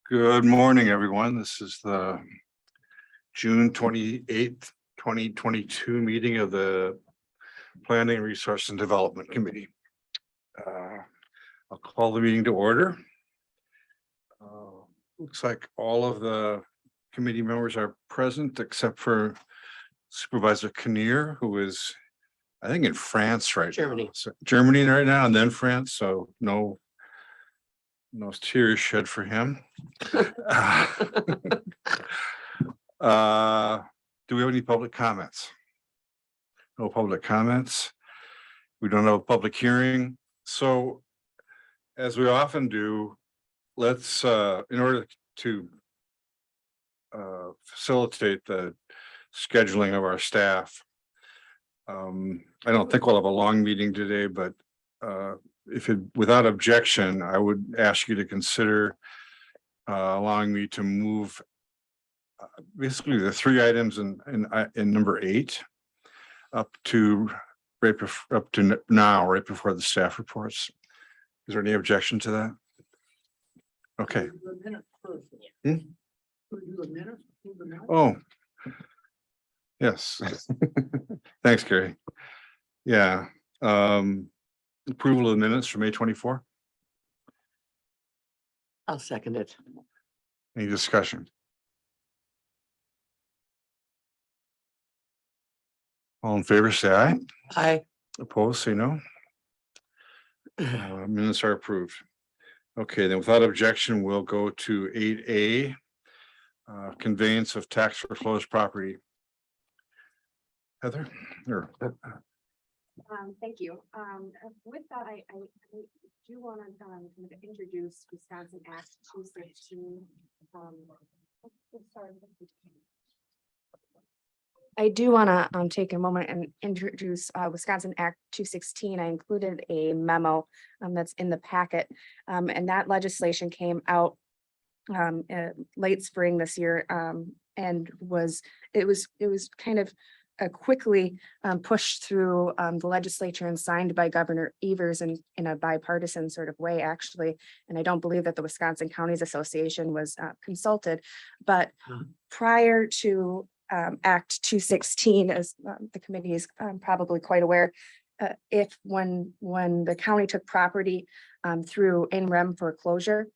Good morning, everyone. This is the June 28th, 2022 meeting of the Planning, Resource and Development Committee. I'll call the meeting to order. Looks like all of the committee members are present except for Supervisor Kinnear, who is, I think, in France right now. So Germany right now, and then France. So no tears shed for him. Do we have any public comments? No public comments. We don't have a public hearing. So as we often do, let's in order to facilitate the scheduling of our staff. I don't think we'll have a long meeting today, but without objection, I would ask you to consider allowing me to move basically the three items in number 8 up to now, right before the staff reports. Is there any objection to that? Okay. Oh, yes. Thanks, Gary. Yeah. Approval of the minutes for May 24. I'll second it. Any discussion? All in favor, say aye. Aye. Opposed, say no. Minutes are approved. Okay, then without objection, we'll go to 8A, conveyance of tax foreclosed property. Heather? Thank you. With that, I do want to kind of introduce Wisconsin Act 216. I do want to take a moment and introduce Wisconsin Act 216. I included a memo that's in the packet, and that legislation came out late spring this year, and it was kind of quickly pushed through the legislature and signed by Governor Evers in a bipartisan sort of way, actually. And I don't believe that the Wisconsin Counties Association was consulted, but prior to Act 216, as the committee is probably quite aware, if when the county took property through in rem foreclosure,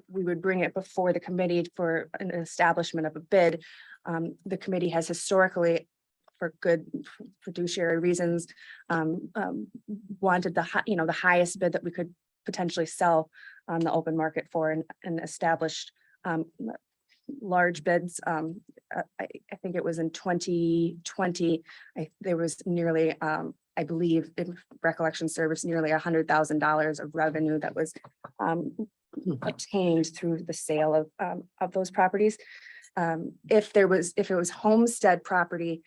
we would bring it before the committee for an establishment of a bid. The committee has historically, for good fiduciary reasons, wanted the highest bid that we could potentially sell on the open market for, and established large bids. I think it was in 2020. There was nearly, I believe, in recollection service, nearly $100,000 of revenue that was obtained through the sale of those properties. If it was homestead property,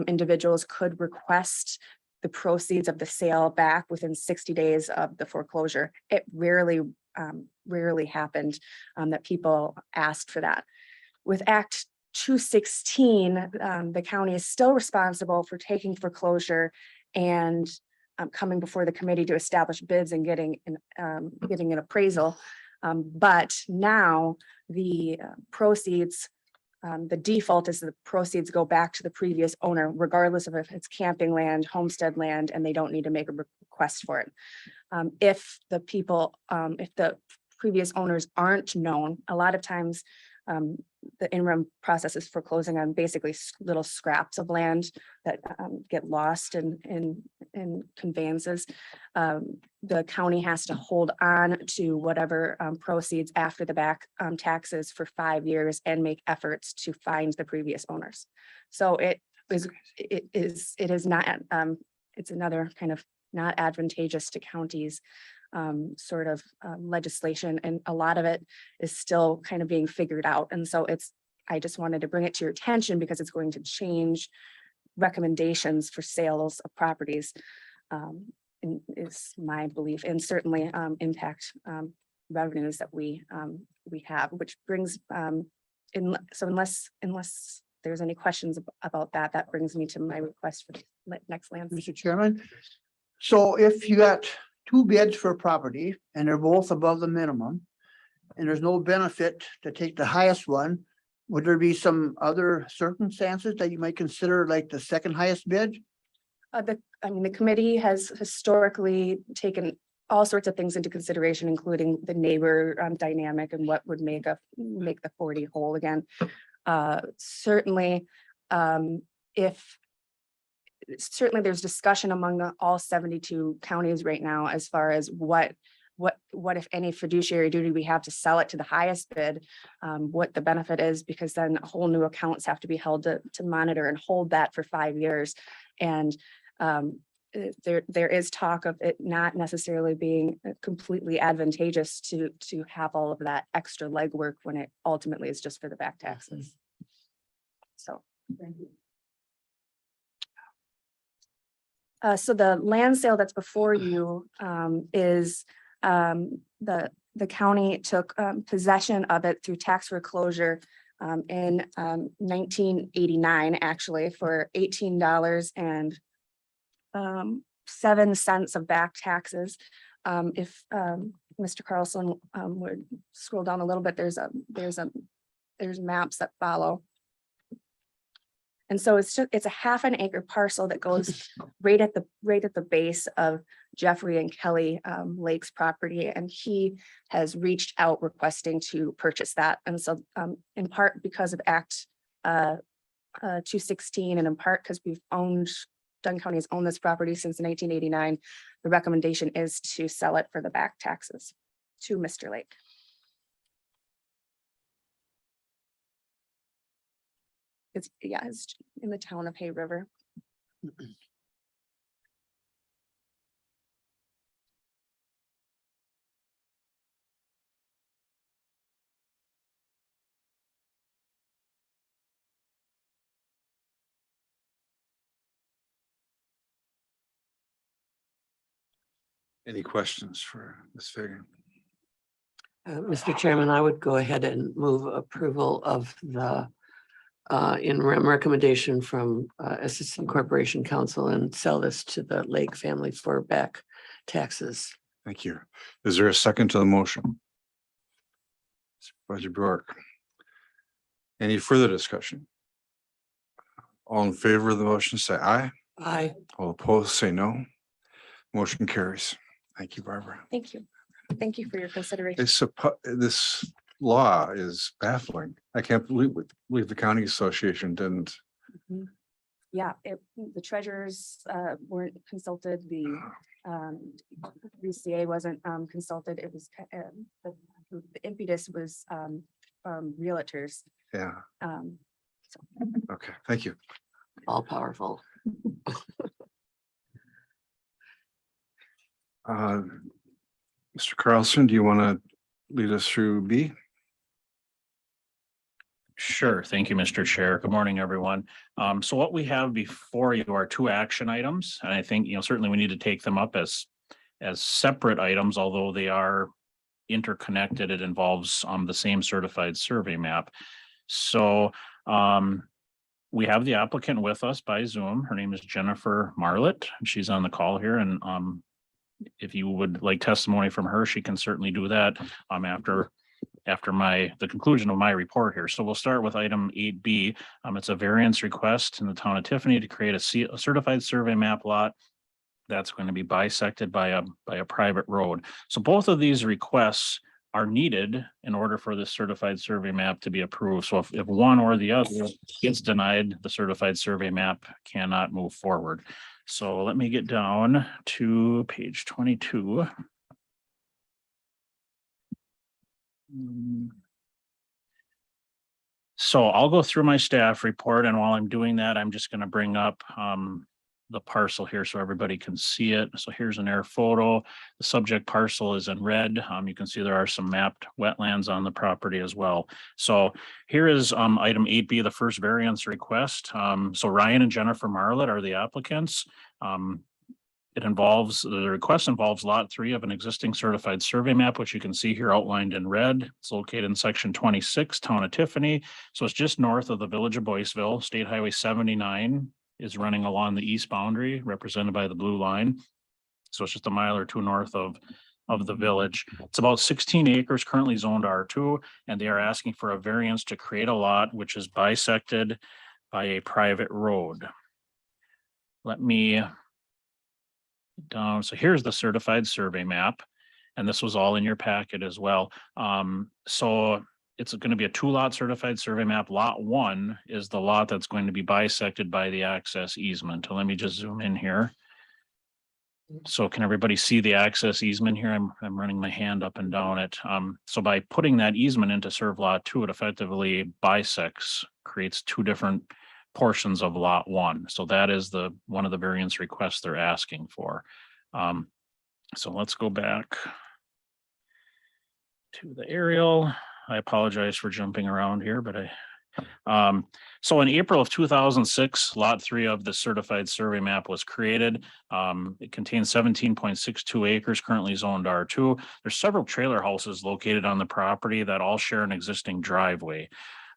individuals could request the proceeds of the sale back within 60 days of the foreclosure. It rarely happened that people asked for that. With Act 216, the county is still responsible for taking foreclosure and coming before the committee to establish bids and getting an appraisal. But now the proceeds, the default is the proceeds go back to the previous owner, regardless of if it's camping land, homestead land, and they don't need to make a request for it. If the previous owners aren't known, a lot of times the in-rem process is foreclosing on basically little scraps of land that get lost in conveyances. The county has to hold on to whatever proceeds after the back taxes for 5 years and make efforts to find the previous owners. So it's another kind of not advantageous to counties sort of legislation, and a lot of it is still kind of being figured out. And so I just wanted to bring it to your attention because it's going to change recommendations for sales of properties, is my belief, and certainly impact revenues that we have, which brings so unless there's any questions about that, that brings me to my request for next land. Mr. Chairman, so if you got two bids for a property and they're both above the minimum, and there's no benefit to take the highest one, would there be some other circumstances that you might consider like the second highest bid? The committee has historically taken all sorts of things into consideration, including the neighbor dynamic and what would make the 40 whole again. Certainly, certainly there's discussion among all 72 counties right now as far as what if any fiduciary duty we have to sell it to the highest bid, what the benefit is, because then whole new accounts have to be held to monitor and hold that for 5 years. And there is talk of it not necessarily being completely advantageous to have all of that extra legwork when it ultimately is just for the back taxes. So. So the land sale that's before you is the county took possession of it through tax foreclosure in 1989, actually, for $18.07 of back taxes. If Mr. Carlson would scroll down a little bit, there's maps that follow. And so it's a half an acre parcel that goes right at the base of Jeffrey and Kelly Lake's property, and he has reached out requesting to purchase that. And so in part because of Act 216, and in part because Dunn County has owned this property since 1989, the recommendation is to sell it for the back taxes to Mr. Lake. It's in the town of Hay River. Any questions for Ms. Fagan? Mr. Chairman, I would go ahead and move approval of the recommendation from Assistant Corporation Counsel and sell this to the Lake family for back taxes. Thank you. Is there a second to the motion? Supervisor Bjork. Any further discussion? All in favor of the motion, say aye. Aye. All opposed, say no. Motion carries. Thank you, Barbara. Thank you. Thank you for your consideration. This law is baffling. I can't believe the county association didn't. Mhm. Yeah, the treasurers weren't consulted, the VCA wasn't consulted. It was the impetus was from realtors. Yeah. So. Okay, thank you. All powerful. Mr. Carlson, do you want to lead us through B? Sure. Thank you, Mr. Chair. Good morning, everyone. So what we have before you are two action items, and I think, certainly we need to take them up as separate items, although they are interconnected. It involves the same certified survey map. So we have the applicant with us by Zoom. Her name is Jennifer Marlett. She's on the call here, and if you would like testimony from her, she can certainly do that after the conclusion of my report here. So we'll start with item 8B. It's a variance request in the town of Tiffany to create a certified survey map lot that's going to be bisected by a private road. So both of these requests are needed in order for this certified survey map to be approved. So if one or the other gets denied, the certified survey map cannot move forward. So let me get down to page 22. So I'll go through my staff report, and while I'm doing that, I'm just going to bring up the parcel here so everybody can see it. So here's an air photo. The subject parcel is in red. You can see there are some mapped wetlands on the property as well. So here is item 8B, the first variance request. So Ryan and Jennifer Marlett are the applicants. The request involves lot 3 of an existing certified survey map, which you can see here outlined in red. It's located in section 26, town of Tiffany. So it's just north of the village of Boyceville. State Highway 79 is running along the east boundary, represented by the blue line. So it's just a mile or two north of the village. It's about 16 acres currently zoned R2, and they are asking for a variance to create a lot which is bisected by a private road. Let me down. So here's the certified survey map. And this was all in your packet as well. So it's going to be a 2-lot certified survey map. Lot 1 is the lot that's going to be bisected by the access easement. Let me just zoom in here. So can everybody see the access easement here? I'm running my hand up and down it. So by putting that easement in to serve lot 2, it effectively bisects, creates 2 different portions of lot 1. So that is one of the variance requests they're asking for. So let's go back to the aerial. I apologize for jumping around here, but so in April of 2006, lot 3 of the certified survey map was created. It contains 17.62 acres, currently zoned R2. There's several trailer houses located on the property that all share an existing driveway.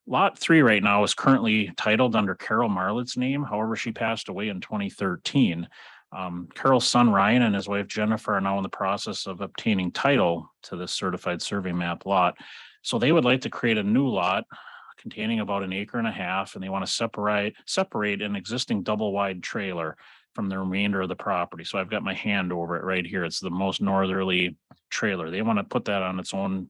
Lot 3 right now is currently titled under Carol Marlet's name. However, she passed away in 2013. Carol's son Ryan and his wife Jennifer are now in the process of obtaining title to this certified survey map lot. So they would like to create a new lot containing about 1.5 acres, and they want to separate an existing double wide trailer from the remainder of the property. So I've got my hand over it right here. It's the most northerly trailer. They want to put that on its own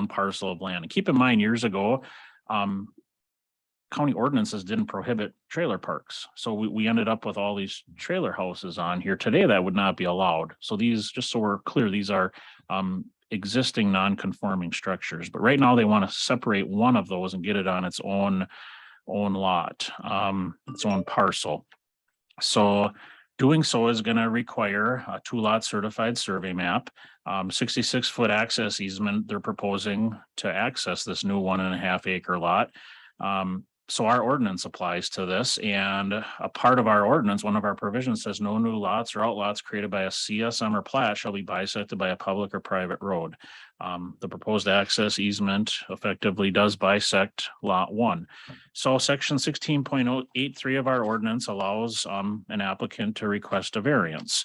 parcel of land. And keep in mind, years ago, county ordinances didn't prohibit trailer parks. So we ended up with all these trailer houses on here. Today, that would not be allowed. So these, just so we're clear, these are existing non-conforming structures. But right now they want to separate one of those and get it on its own lot, its own parcel. So doing so is going to require a 2-lot certified survey map, 66-foot access easement. They're proposing to access this new 1.5 acre lot. So our ordinance applies to this, and a part of our ordinance, one of our provisions says no new lots or outlots created by a CSM or plat shall be bisected by a public or private road. The proposed access easement effectively does bisect lot 1. So section 16.083 of our ordinance allows an applicant to request a variance.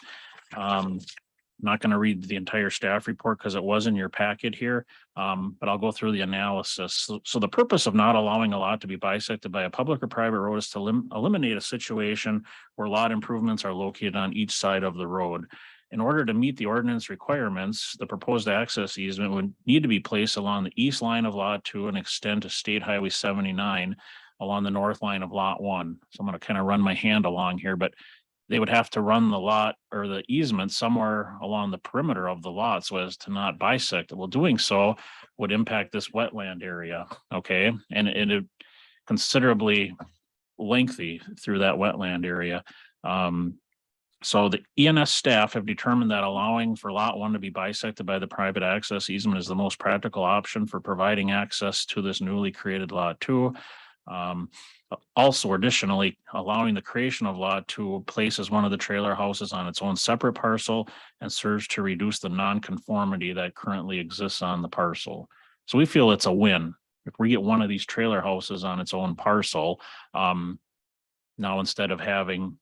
Not going to read the entire staff report because it was in your packet here, but I'll go through the analysis. So the purpose of not allowing a lot to be bisected by a public or private road is to eliminate a situation where lot improvements are located on each side of the road. In order to meet the ordinance requirements, the proposed access easement would need to be placed along the east line of lot 2 and extend to State Highway 79 along the north line of lot 1. So I'm going to kind of run my hand along here, but they would have to run the lot or the easement somewhere along the perimeter of the lot so as to not bisect it. Well, doing so would impact this wetland area, okay? And it considerably lengthy through that wetland area. So the ENS staff have determined that allowing for lot 1 to be bisected by the private access easement is the most practical option for providing access to this newly created lot 2. Also, additionally, allowing the creation of lot 2 places one of the trailer houses on its own separate parcel and serves to reduce the non-conformity that currently exists on the parcel. So we feel it's a win. If we get one of these trailer houses on its own parcel, now instead of having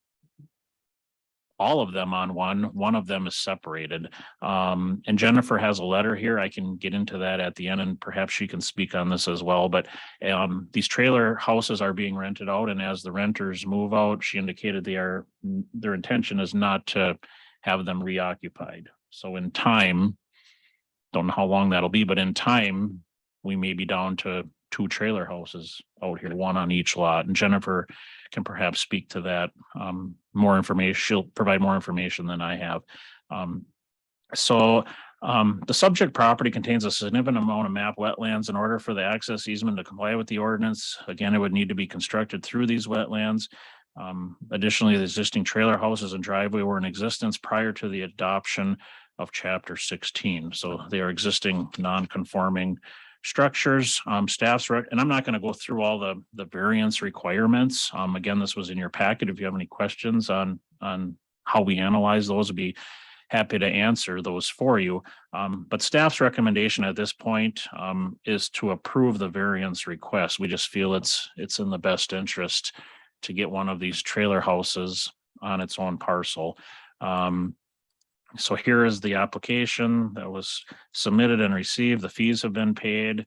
all of them on one of them is separated. And Jennifer has a letter here. I can get into that at the end and perhaps she can speak on this as well. But these trailer houses are being rented out, and as the renters move out, she indicated their intention is not to have them reoccupied. So in time, don't know how long that'll be, but in time, we may be down to 2 trailer houses out here, 1 on each lot. And Jennifer can perhaps speak to that more information. She'll provide more information than I have. The subject property contains a significant amount of map wetlands. In order for the access easement to comply with the ordinance, again, it would need to be constructed through these wetlands. Additionally, the existing trailer houses and driveway were in existence prior to the adoption of Chapter 16. So they are existing non-conforming structures. Staff's and I'm not going to go through all the variance requirements. Again, this was in your packet. If you have any questions on how we analyze those, I'd be happy to answer those for you. But staff's recommendation at this point is to approve the variance request. We just feel it's in the best interest to get one of these trailer houses on its own parcel. So here is the application that was submitted and received. The fees have been paid.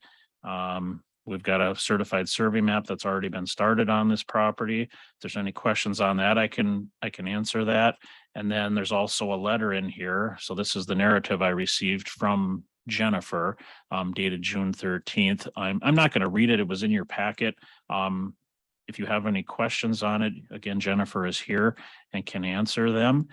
We've got a certified survey map that's already been started on this property. If there's any questions on that, I can answer that. And then there's also a letter in here. So this is the narrative I received from Jennifer, dated June 13th. I'm not going to read it. It was in your packet. If you have any questions on it, again, Jennifer is here and can answer them.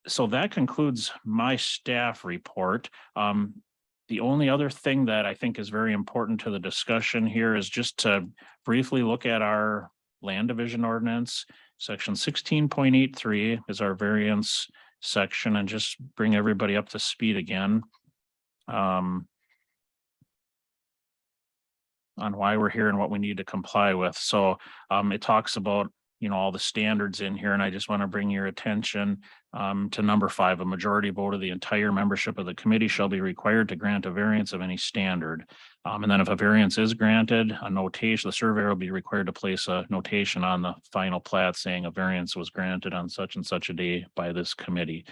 So that concludes my staff report. The only other thing that I think is very important to the discussion here is just to briefly look at our land division ordinance. Section 16.83 is our variance section, and just bring everybody up to speed again on why we're here and what we need to comply with. So it talks about, all the standards in here, and I just want to bring your attention to number 5. A majority vote of the entire membership of the committee shall be required to grant a variance of any standard. And then if a variance is granted, a notation, the surveyor will be required to place a notation on the final plat saying a variance was granted on such and such a day by this committee.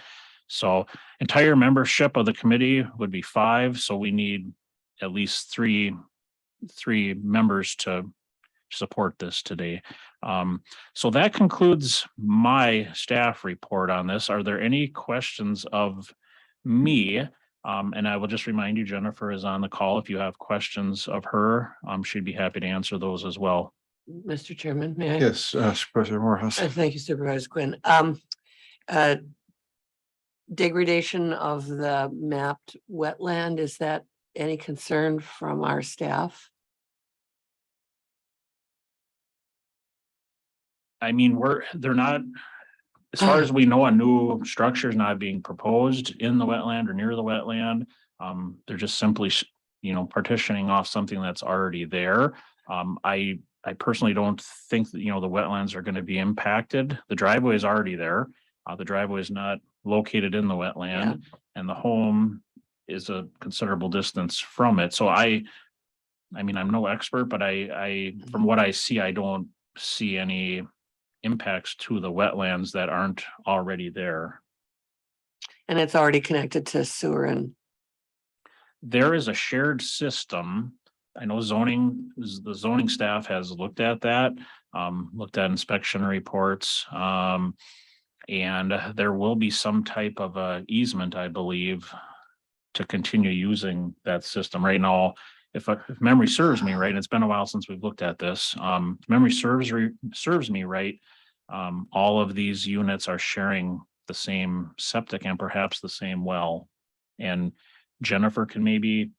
So entire membership of the committee would be 5. So we need at least three members to support this today. So that concludes my staff report on this. Are there any questions of me? And I will just remind you, Jennifer is on the call. If you have questions of her, she'd be happy to answer those as well. Mr. Chairman, may I? Yes, Supervisor Morehouse. Thank you, Supervisor Quinn. Degradation of the mapped wetland, is that any concern from our staff? I mean, they're not, as far as we know, a new structure is not being proposed in the wetland or near the wetland. They're just simply, partitioning off something that's already there. I personally don't think that, the wetlands are going to be impacted. The driveway is already there. The driveway is not located in the wetland, and the home is a considerable distance from it. So I mean, I'm no expert, but from what I see, I don't see any impacts to the wetlands that aren't already there. And it's already connected to sewer and. There is a shared system. I know the zoning staff has looked at that, looked at inspection reports. And there will be some type of a easement, I believe, to continue using that system. Right now, if memory serves me right, and it's been a while since we've looked at this, if memory serves me right, all of these units are sharing the same septic and perhaps the same well. And Jennifer can maybe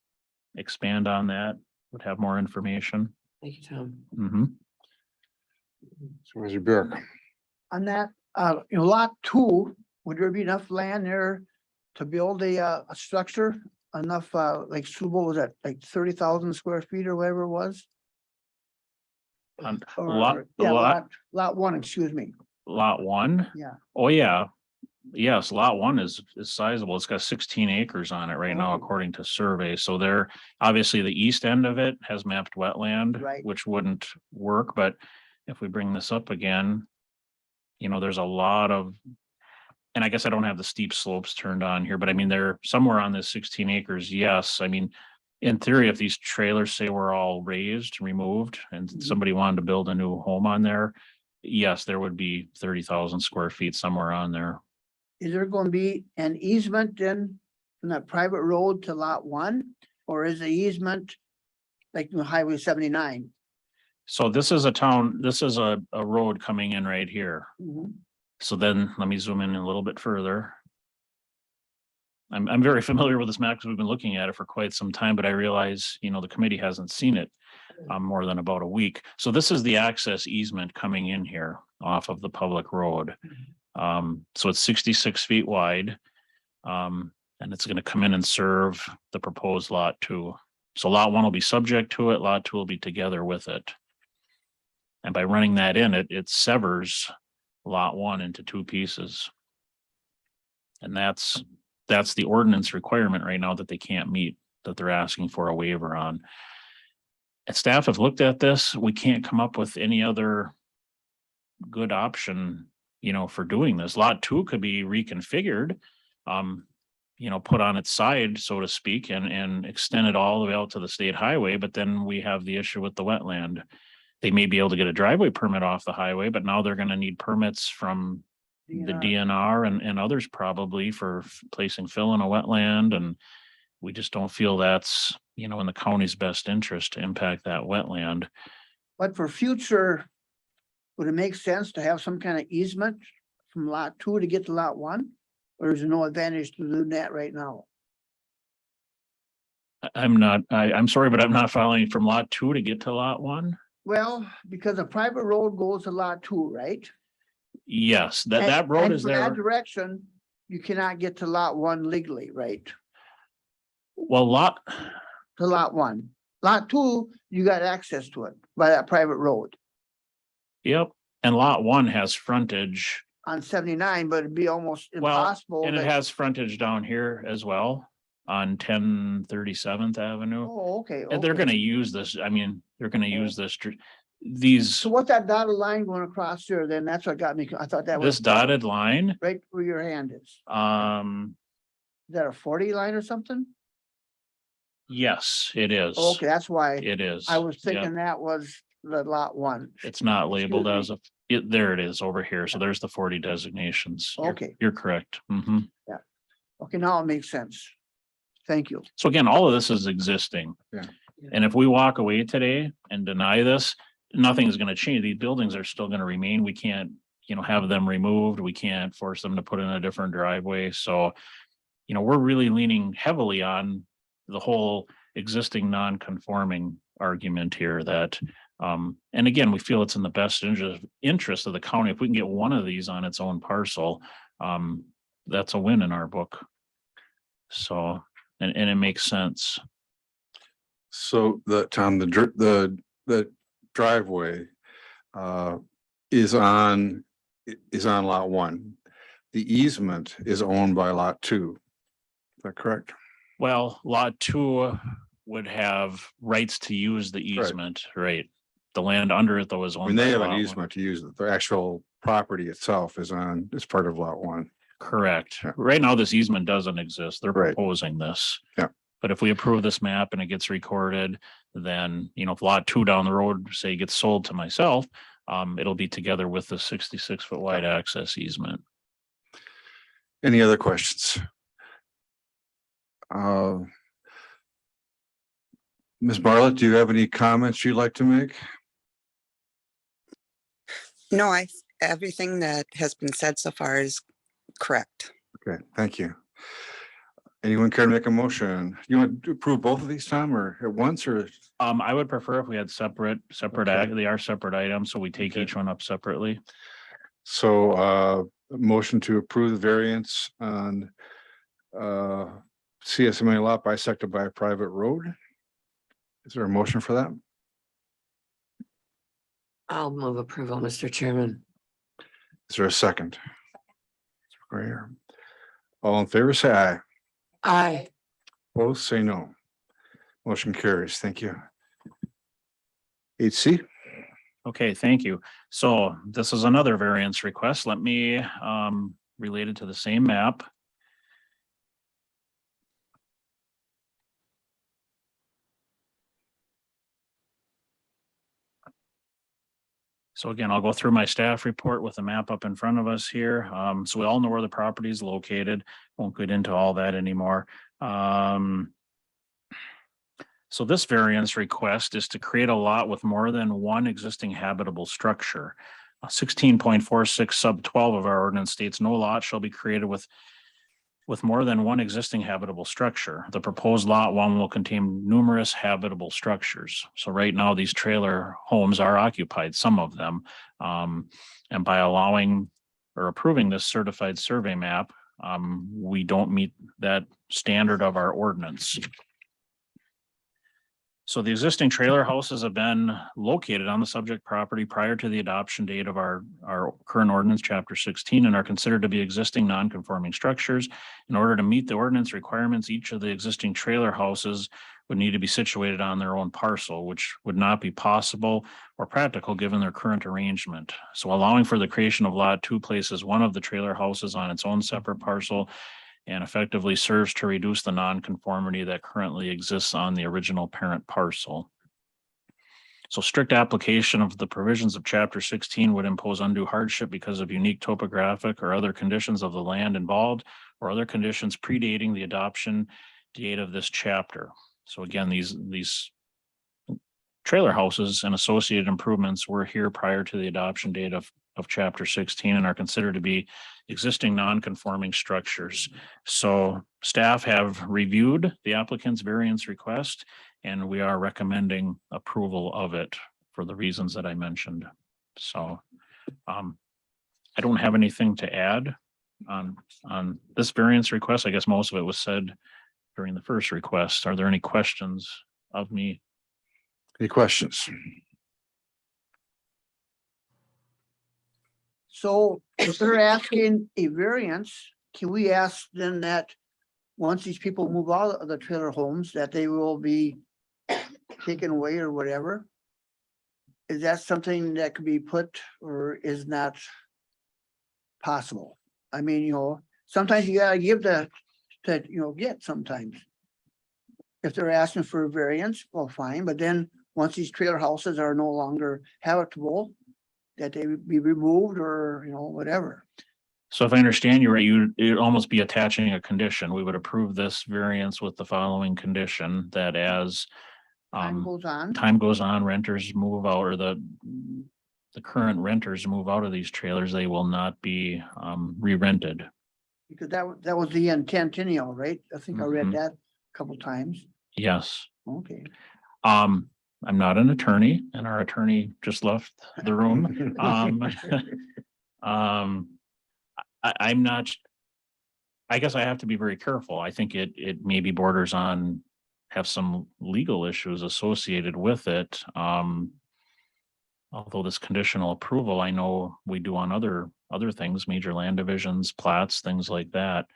expand on that, would have more information. Thank you, Tom. Mm-hmm. Supervisor Burke. On that, lot 2, would there be enough land there to build a structure? Enough, like Subo was at like 30,000 square feet or whatever it was? Lot 1, excuse me. Lot 1? Yeah. Oh, yeah. Yes, lot 1 is sizable. It's got 16 acres on it right now, according to survey. So there, obviously the east end of it has mapped wetland, Right. which wouldn't work. But if we bring this up again, there's a lot of, and I guess I don't have the steep slopes turned on here, but I mean, they're somewhere on this 16 acres. Yes. I mean, in theory, if these trailers say were all raised, removed, and somebody wanted to build a new home on there, yes, there would be 30,000 square feet somewhere on there. Is there going to be an easement then from that private road to lot 1? Or is the easement like Highway 79? So this is a road coming in right here. Mhm. So then let me zoom in a little bit further. I'm very familiar with this map because we've been looking at it for quite some time, but I realize, the committee hasn't seen it more than about a week. So this is the access easement coming in here off of the public road. So it's 66 feet wide. And it's going to come in and serve the proposed lot 2. So lot 1 will be subject to it. Lot 2 will be together with it. And by running that in, it severs lot 1 into 2 pieces. And that's the ordinance requirement right now that they can't meet, that they're asking for a waiver on. And staff have looked at this. We can't come up with any other good option for doing this. Lot 2 could be reconfigured, put on its side, so to speak, and extend it all the way out to the state highway, but then we have the issue with the wetland. They may be able to get a driveway permit off the highway, but now they're gonna need permits from the DNR and others probably for placing fill in a wetland, and we just don't feel that's, in the county's best interest to impact that wetland. But for future, would it make sense to have some kind of easement from lot 2 to get to lot 1? Or is there no advantage to doing that right now? I'm sorry, but I'm not following from lot 2 to get to lot 1. Well, because a private road goes to lot 2, right? Yes, that road And is for that there. direction, you cannot get to lot 1 legally, right? Well, To lot 1. Lot 2, you got access to it by that private road yep, and lot 1 has frontage. on 79, but it'd be almost Well, impossible. and it that- has frontage down here as well on 1037th Avenue. Oh, okay. And they're okay. gonna use this, they're gonna use this, these, So what's that dotted line going across there? Then that's what got me. I thought that was this dotted line, right where your hand is. Is that a 40 line or something? yes, it is. Okay, that's why It is. I was Yep. thinking that was the lot 1. It's not labeled Excuse as there it is over here. So there's the 40 designations. You're- Okay. You're correct. Mhm. Okay, now it makes sense. Thank you. So again, all of this is existing. Yeah. And if we walk away today and deny this, nothing is gonna change. These buildings are still gonna remain. We can't, have them removed. We can't force them to put in a different driveway. So, we're really leaning heavily on the whole existing non-conforming argument here that, and again, we feel it's in the best interest of the county. If we can get one of these on its own parcel, that's a win in our book. So, and it makes sense. So the driveway is on lot 1. The easement is owned by lot 2. Is that correct? Well, lot 2 would have rights to use the easement, right? The land under it though is I owned mean, they by have lot an 1. easement to use it. The actual property itself is part of lot 1. Correct. Yeah. Right now, this easement doesn't exist. They're Right. proposing this. Yeah. But if we approve this map and it gets recorded, then, if lot 2 down the road, say gets sold to myself, it'll be together with the 66-foot wide access easement. Any other questions? Ms. Bartlett, do you have any comments you'd like to make? No, everything that has been said so far is correct. Okay, thank you. Anyone care to make a motion? You want to approve both of these, Tom, or at once, or? I would prefer if we had separate, Okay. they are separate items, so we take Okay. each one up separately. So, motion to approve the variance on CSMA lot bisected by a private road. Is there a motion for that? I'll move approval, Mr. Chairman. Is there a second? Right here. All in favor, say aye. Aye. Opposed, say no. Motion carries. Thank you. 8C. Okay, thank you. So this is another variance request. Let me, related to the same map. So again, I'll go through my staff report with the map up in front of us here. So we all know where the property is located. Won't get into all that anymore. So this variance request is to create a lot with more than one existing habitable structure. 16.46 sub 12 of our ordinance states no lot shall be created with more than one existing habitable structure. The proposed lot 1 will contain numerous habitable structures. So right now, these trailer homes are occupied, some of them. And by allowing or approving this certified survey map, we don't meet that standard of our ordinance. So the existing trailer houses have been located on the subject property prior to the adoption date of our current ordinance, chapter 16, and are considered to be existing non-conforming structures. In order to meet the ordinance requirements, each of the existing trailer houses would need to be situated on their own parcel, which would not be possible or practical given their current arrangement. So allowing for the creation of lot 2 places one of the trailer houses on its own separate parcel and effectively serves to reduce the nonconformity that currently exists on the original parent parcel. So strict application of the provisions of Chapter 16 would impose undue hardship because of unique topographic or other conditions of the land involved or other conditions predating the adoption date of this chapter. So again, these trailer houses and associated improvements were here prior to the adoption date of Chapter 16 and are considered to be existing non-conforming structures. So staff have reviewed the applicant's variance request and we are recommending approval of it for the reasons that I mentioned. So I don't have anything to add on this variance request. I guess most of it was said during the first request. Are there any questions of me? Any questions? So if they're asking a variance, can we ask then that once these people move out of the trailer homes, that they will be taken away or whatever? Is that something that could be put or is not possible? I mean, you know, sometimes you gotta give to, get sometimes. If they're asking for a variance, well, fine, but then once these trailer houses are no longer habitable, that they would be removed or, whatever. So if I understand you right, it'd almost be attaching a condition. We would approve this variance with the following condition that as Time goes on, time goes on, renters move out or the current renters move out of these trailers, they will not be re-rented. because that was the intent anyhow, right? I think I read Mhm. that a couple times. Yes. Okay. I'm not an attorney and our attorney just left the room. I'm not, I guess I have to be very careful. I think it maybe borders on, have some legal issues associated with it. Although this conditional approval, I know we do on other things, major land divisions, plats, things like that.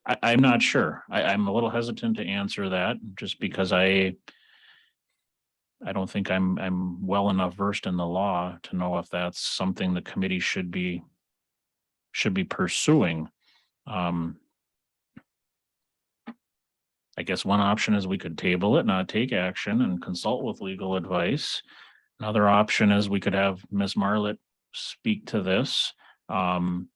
I'm not sure. I'm a little hesitant to answer that just because I don't think I'm well enough versed in the law to know if that's something the committee should be pursuing. I guess one option is we could table it, not take action and consult with legal advice. Another option is we could have Ms. Marlett speak to this and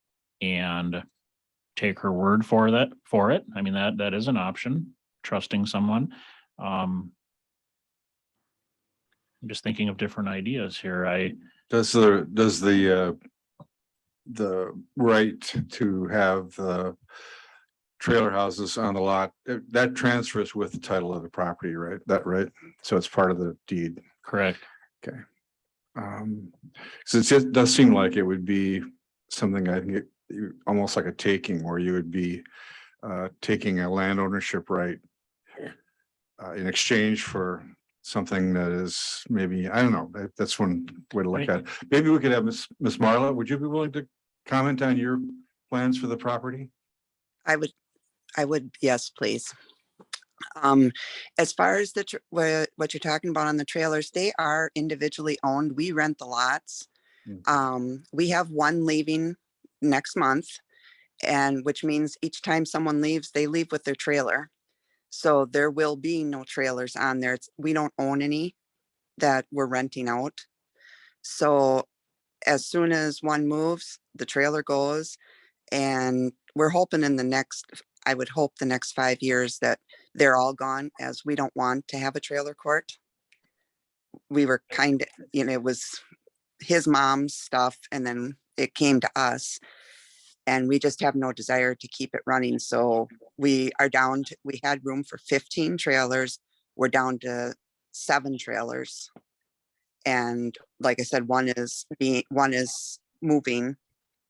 take her word for it. I mean, that is an option, trusting someone. I'm just thinking of different ideas here. Does the right to have the trailer houses on the lot, that transfers with the title of the property, right? Right? So it's part of the deed. Correct. So it does seem like it would be something, I think, almost like a taking, where you would be taking a land ownership right in exchange for something that is maybe, I don't know, that's one way to look at it. Maybe we could have Miss Marla, would you be willing to comment on your plans for the property? I would, yes, please. As far as what you're talking about on the trailers, they are individually owned. We rent the lots. We have one leaving next month, and which means each time someone leaves, they leave with their trailer. So there will be no trailers on there. We don't own any that we're renting out. So as soon as one moves, the trailer goes, and we're hoping I would hope the next 5 years that they're all gone, as we don't want to have a trailer court. We were it was his mom's stuff and then it came to us and we just have no desire to keep it running. So we had room for 15 trailers. We're down to 7 trailers. And like I said, one is moving,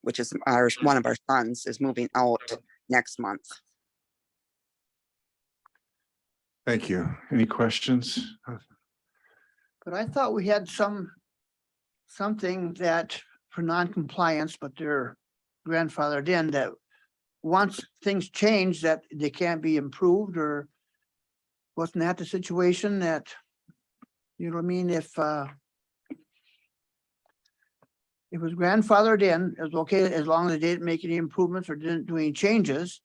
which is one of our sons is moving out next month. Thank you. Any questions? But I thought we had something that for non-compliance, but they're grandfathered in, that once things change that they can't be improved, or wasn't that the situation that, you know what I mean, if it was grandfathered in, it was okay as long as they didn't make any improvements or didn't do any changes.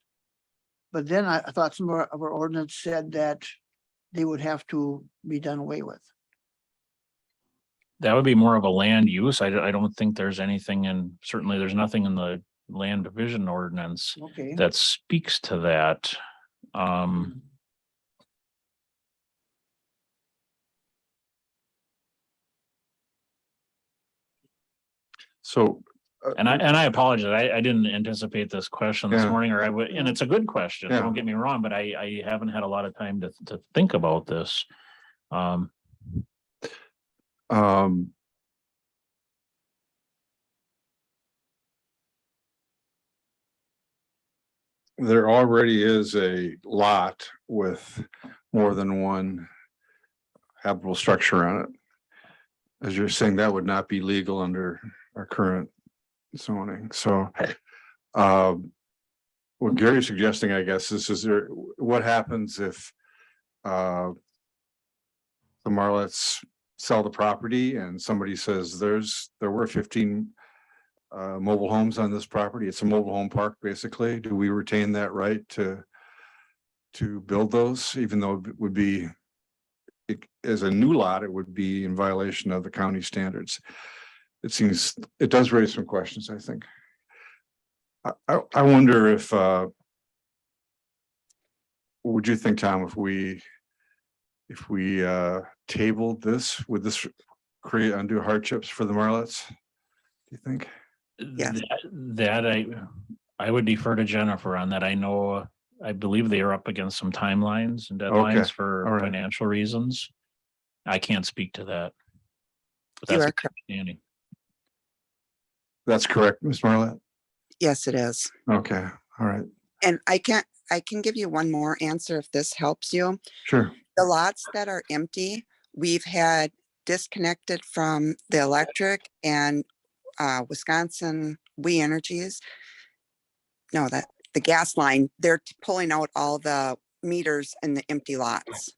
But then I thought some of our ordinance said that they would have to be done away with. That would be more of a land use. I don't think there's anything in, certainly there's nothing in the land division ordinance Okay. that speaks to that. So. And I apologize. I didn't anticipate this question this Yeah. morning, or I would, and it's a good question. Yeah. Don't get me wrong, but I haven't had a lot of time to think about this. There already is a lot with more than one habitable structure on it. As you're saying, that would not be legal under our current zoning. So what Gary's suggesting, I guess, is there, what happens if the Marlets sell the property and somebody says there were 15 mobile homes on this property. It's a mobile home park, basically. Do we retain that right to build those, even though it would be, as a new lot, it would be in violation of the county standards? It seems, it does raise some questions, I think. I wonder if, what would you think, Tom, if we tabled this, would this create undue hardships for the Marlets? Do you think? Yes. That I would defer to Jennifer on that. I believe they are up against some timelines and deadlines for All right. financial reasons. I can't speak to that. But You that's are correct. understanding. That's correct, Ms. Marlet? Yes, it is. Okay, all right, And I can give you one more answer if this helps you. sure. The lots that are empty, we've had disconnected from the electric, and Wisconsin We Energies. No, that the gas line, they're pulling out all the meters in the empty lots.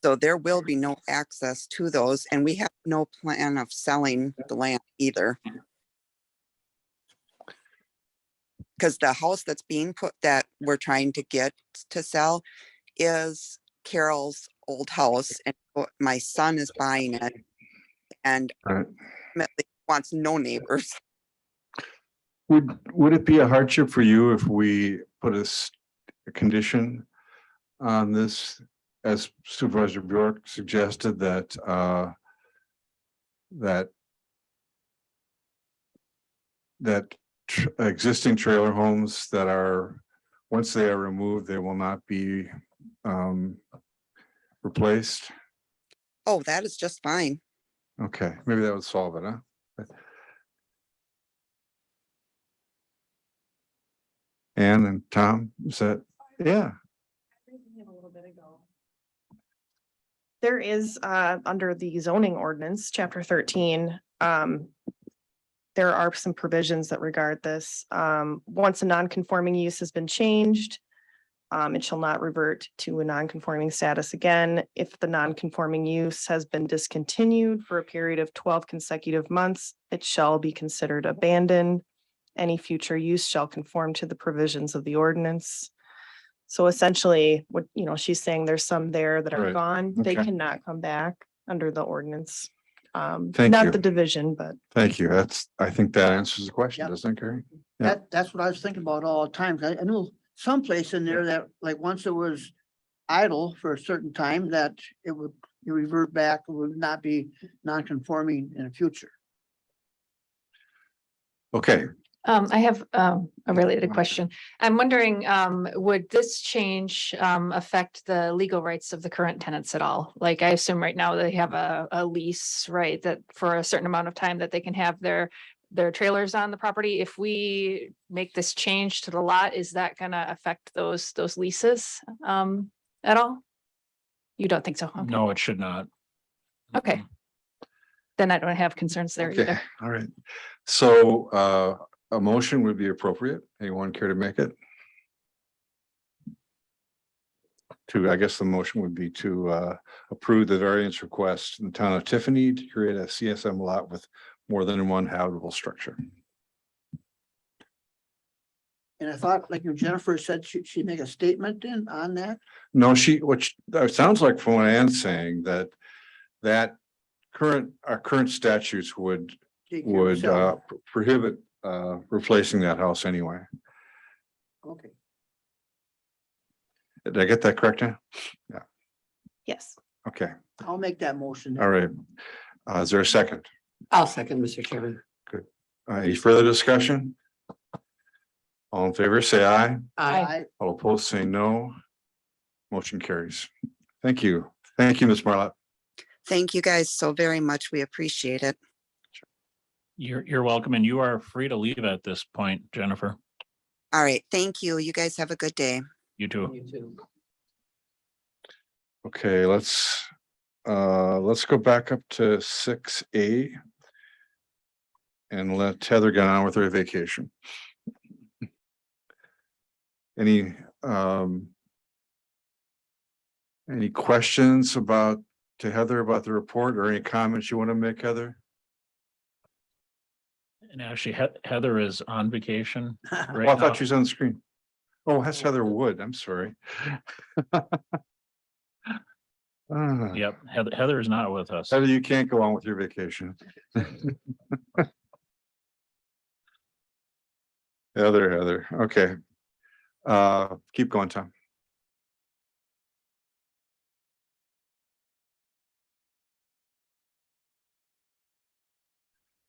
So there will be no access to those, and we have no plan of selling the land either. Because the house that's being put, that we're trying to get to sell, is Carol's old house, and my son is buying it, and Right. ultimately wants no neighbors. Would it be a hardship for you if we put a condition on this, as Supervisor Bjork suggested, that existing trailer homes that are, once they are removed, they will not be replaced? Oh, that is just fine. Okay, maybe that would solve it, huh? Ann and Tom, is that, yeah, There is, under the zoning ordinance, chapter 13, there are some provisions that regard this. Once a non-conforming use has been changed, it shall not revert to a non-conforming status again. If the non-conforming use has been discontinued for a period of 12 consecutive months, it shall be considered abandoned. Any future use shall conform to the provisions of the ordinance. So essentially, what, she's saying, there's some there that are Right. gone. They Okay. cannot come back under the ordinance. Thank Not you. the division, but Thank you. I think that answers the question, Yep. doesn't it, Gary? Yeah. That's what I was thinking about all the time. I knew someplace in there that, like, once it was idle for a certain time, that it would revert back, it would not be non-conforming in the future. Okay, I have a related question. I'm wondering, would this change affect the legal rights of the current tenants at all? Like, I assume right now they have a lease, right, that for a certain amount of time that they can have their trailers on the property. If we make this change to the lot, is that gonna affect those leases at all? You don't think so? Okay. No, it should not. Okay. Then I don't have concerns there okay, either. all right. So a motion would be appropriate. Anyone care to make it? I guess the motion would be to approve the variance request in the town of Tiffany to create a CSM lot with more than one habitable structure. And I thought, like your Jennifer said, she'd make a statement in on that. No, it sounds like from what Ann's saying that our current statutes would Take care of itself. prohibit replacing that house anyway. Okay. Did I get that correct, Ann? Yes. Okay, I'll make that motion. all right. Is there a second? I'll second, Mr. Chairman. Any further discussion? All in favor, say aye. Aye. All opposed, say no. Motion carries. Thank you. Thank you, Ms. Marlott. Thank you guys so very much. We appreciate it. You're welcome, and you are free to leave at this point, Jennifer. All right. Thank you. You guys have a good day. You too. You too. Okay, let's go back up to 6A. And let Heather get on with her vacation. Any questions to Heather about the report, or any comments you want to make, Heather? And actually, Heather is on vacation Oh, I right now. thought she was on the screen. Oh, that's Heather Wood. I'm sorry. Yep, Heather is not with us. Heather, you can't go on with your vacation. Heather, okay. Keep going, Tom.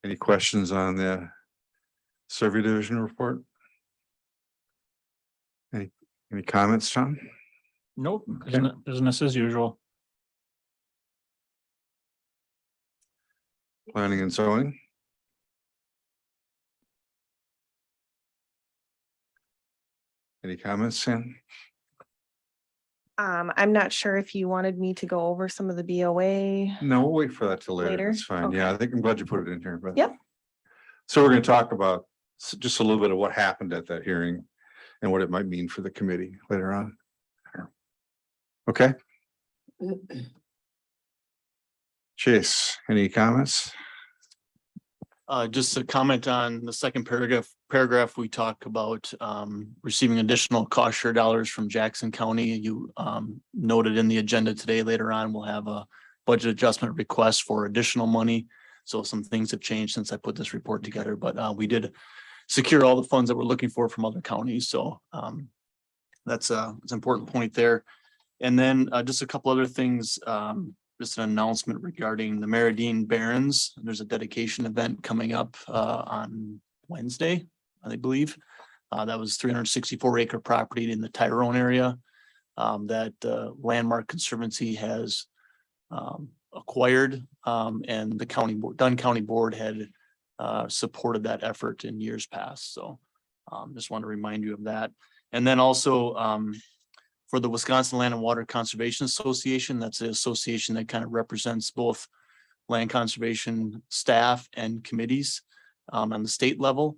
Any questions on the survey division report? Any comments, Tom? Nope, Okay. business as usual. Planning and zoning? Any comments, Sam? I'm not sure if you wanted me to go over some of the BOA. No, we'll wait for that till later. Later? That's fine. Yeah, I think I'm glad you put it in here, but. Yep. So we're going to talk about just a little bit of what happened at that hearing and what it might mean for the committee later on. Okay. Chase, any comments? Just a comment on the second paragraph, we talk about receiving additional cost share dollars from Jackson County. You noted in the agenda today, later on, we'll have a budget adjustment request for additional money. So some things have changed since I put this report together, but we did secure all the funds that we're looking for from other counties. So that's an important point there. And then just a couple other things. Just an announcement regarding the Meridian Barrens. There's a dedication event coming up on Wednesday, I believe. That was 364 acre property in the Tyrone area that Landmark Conservancy has acquired, and the Dunn County Board had supported that effort in years past. So just want to remind you of that. And then also for the Wisconsin Land and Water Conservation Association, that's the association that kind of represents both land conservation staff and committees on the state level.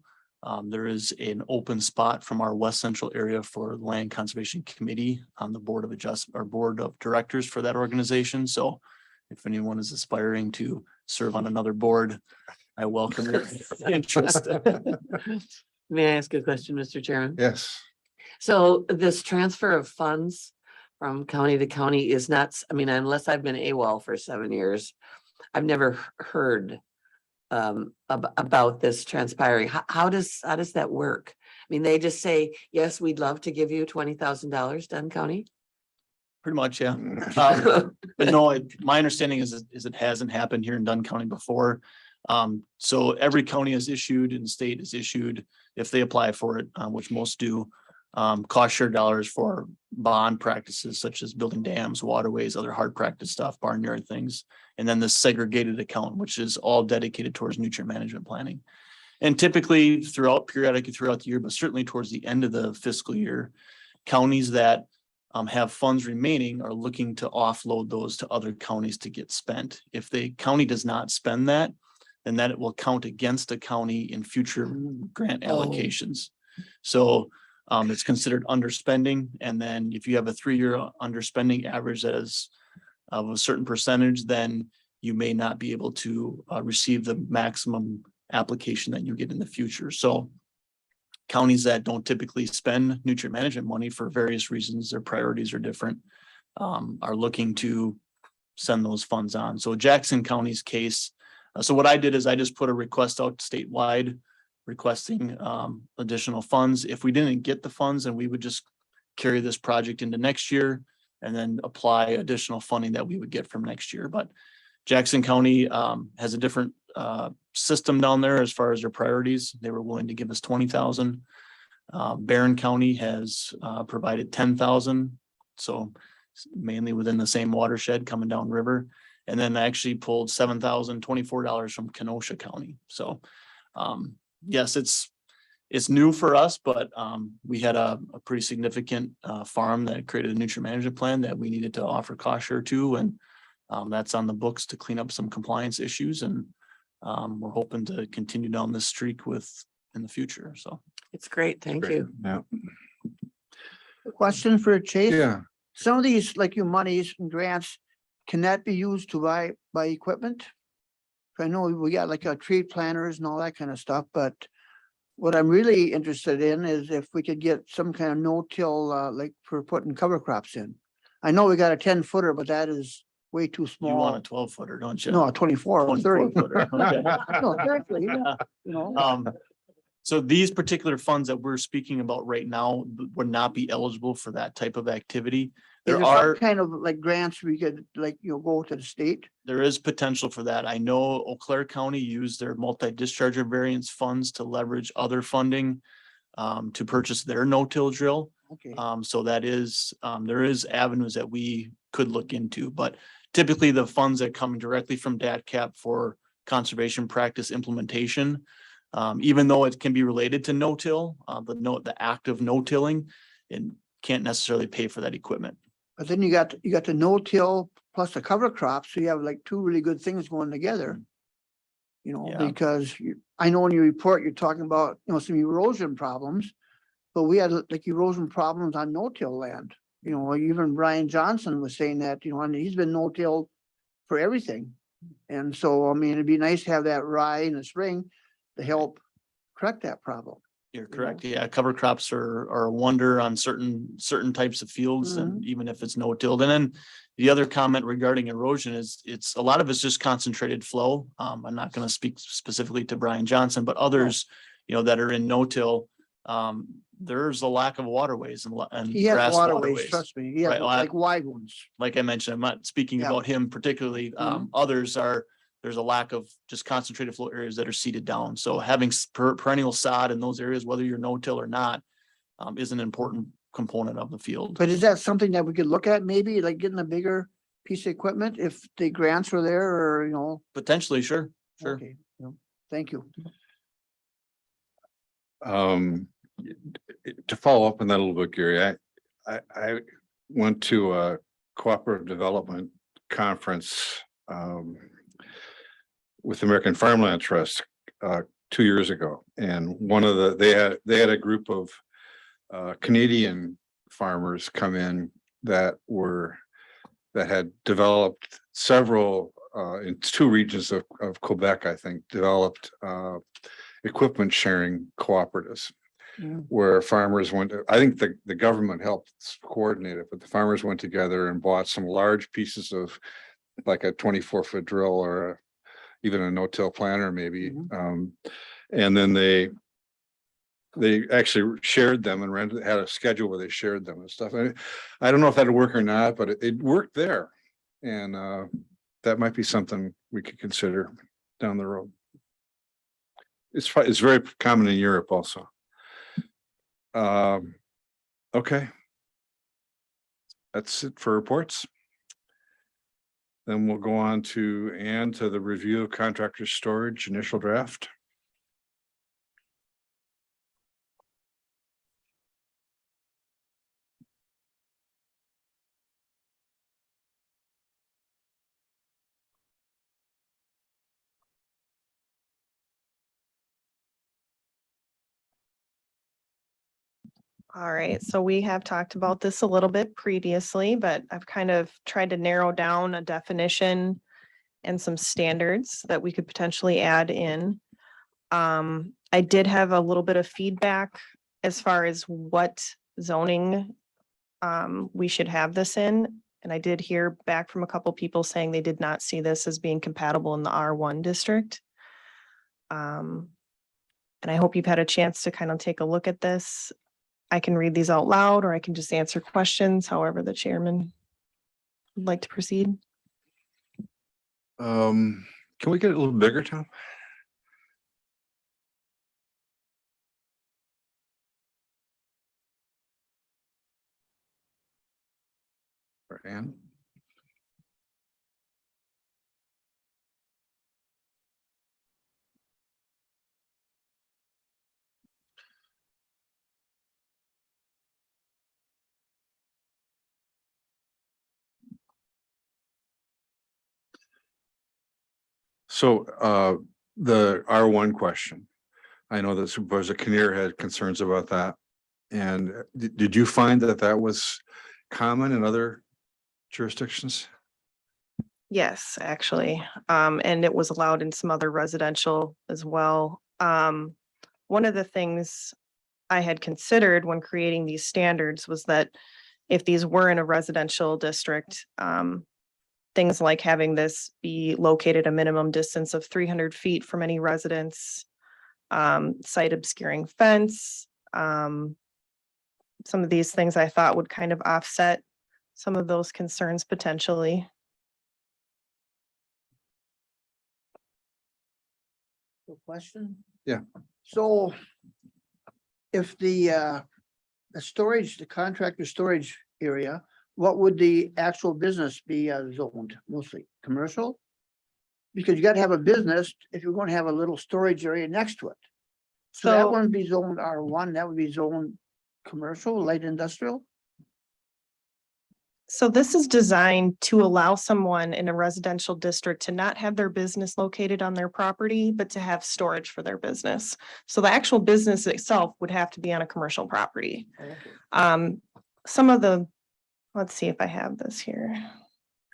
There is an open spot from our West Central area for Land Conservation Committee on the board of directors for that organization. So if anyone is aspiring to serve on another board, I welcome your interest. May I ask a question, Mr. Chairman? Yes. So this transfer of funds from county to county is not, I mean, unless I've been AWOL for 7 years, I've never heard about this transpiring. How does that work? I mean, they just say, yes, we'd love to give you $20,000, Dunn County. Pretty much, yeah. But no, my understanding is it hasn't happened here in Dunn County before. So every county is issued and state is issued, if they apply for it, which most do, cost share dollars for bond practices such as building dams, waterways, other hard practice stuff, barnyard things. And then the segregated account, which is all dedicated towards nutrient management planning. And typically periodically throughout the year, but certainly towards the end of the fiscal year, counties that have funds remaining are looking to offload those to other counties to get spent. If the county does not spend that, then that it will count against a county in future grant allocations. So it's considered underspending. And then if you have a 3-year underspending average that is of a certain percentage, then you may not be able to receive the maximum application that you get in the future. So counties that don't typically spend nutrient management money for various reasons, their priorities are different, are looking to send those funds on. So Jackson County's case, so what I did is I just put a request out statewide requesting additional funds. If we didn't get the funds, then we would just carry this project into next year and then apply additional funding that we would get from next year. But Jackson County has a different system down there as far as their priorities. They were willing to give us 20,000. Barron County has provided 10,000. So mainly within the same watershed coming down river. And then I actually pulled $7,024 from Kenosha County. So yes, it's new for us, but we had a pretty significant farm that created a nutrient management plan that we needed to offer cost share to. And that's on the books to clean up some compliance issues. And we're hoping to continue down this streak in the future. So It's great. Thank you. Yeah. Question for Chase. Yeah. Some of these, like your monies and grants, can that be used to buy equipment? I know we got like tree planters and all that kind of stuff, but what I'm really interested in is if we could get some kind of no-till, like for putting cover crops in. I know we got a 10-footer, but that is way too small. you want a 12-footer, don't you? No, a 24 or 30. 24-footer, okay. No, seriously, yeah, you know. So these particular funds that we're speaking about right now would not be eligible for that type of activity. Is There there some are, kind of like grants we could like, go to the state? there is potential for that. I know Eau Claire County used their multi-discharger variance funds to leverage other funding to purchase their no-till drill. Okay, So that is, there is avenues that we could look into, but typically the funds that come directly from DATCAP for conservation practice implementation, even though it can be related to no-till, the act of no-tilling, it can't necessarily pay for that equipment. but then you got the no-till plus the cover crops, so you have like two really good things going together. You know, Yeah. because I know in your report, you're talking about, some erosion problems, but we had like erosion problems on no-till land. You know, even Brian Johnson was saying that, and he's been no-till for everything. And so, I mean, it'd be nice to have that rye in the spring to help correct that problem. You're correct. Yeah, cover crops are a wonder on certain types of fields, and Mm-hmm. even if it's no-tilled. And then the other comment regarding erosion is it's a lot of it's just concentrated flow. I'm not going to speak specifically to Brian Johnson, but others, that are in no-till, there's a lack of waterways and He has grass waterways, trust me. He has Right, well, like wide ones. like I mentioned, I'm not speaking Yeah. about him particularly. Mhm. Others there's a lack of just concentrated flow areas that are seeded down. So having perennial sod in those areas, whether you're no-till or not, is an important component of the field. But is that something that we could look at, maybe like getting a bigger piece of equipment if the grants were there, or, Potentially, sure. Okay, thank you. To follow up on that a little bit, Gary, I went to a cooperative development conference with American Farmland Trust 2 years ago, and they had a group of Canadian farmers come in that had developed several in 2 regions of Quebec, I think, developed equipment sharing cooperatives. Yeah. Where farmers I think the government helped coordinate it, but the farmers went together and bought some large pieces of like a 24-foot drill or even a no-till planter maybe. And then they actually shared them and had a schedule where they shared them and stuff. I don't know if that'd work or not, but it worked there. And that might be something we could consider down the road. It's very common in Europe also. Okay. That's it for reports. Then we'll go on to the review of contractor storage initial draft. All right, so we have talked about this a little bit previously, but I've kind of tried to narrow down a definition and some standards that we could potentially add in. I did have a little bit of feedback as far as what zoning we should have this in. And I did hear back from a couple people saying they did not see this as being compatible in the R1 district. And I hope you've had a chance to kind of take a look at this. I can read these out loud, or I can just answer questions, however the chairman would like to proceed. Can we get it a little bigger, Tom? Or Ann? So the R1 question. I know that Supervisor Kinnear had concerns about that. And did you find that that was common in other jurisdictions? Yes, actually, and it was allowed in some other residential as well. One of the things I had considered when creating these standards was that if these were in a residential district, things like having this be located a minimum distance of 300 feet from any residence, site obscuring fence, some of these things I thought would kind of offset some of those concerns potentially. Good question? Yeah. So if the storage, the contractor storage area, what would the actual business be zoned? Mostly commercial? Because you gotta have a business if you're gonna have a little storage area next to it. So that So- wouldn't be zoned R1, that would be zoned commercial, light industrial? So this is designed to allow someone in a residential district to not have their business located on their property, but to have storage for their business. So the actual business itself would have to be on a commercial property. Some of the, let's see if I have this here.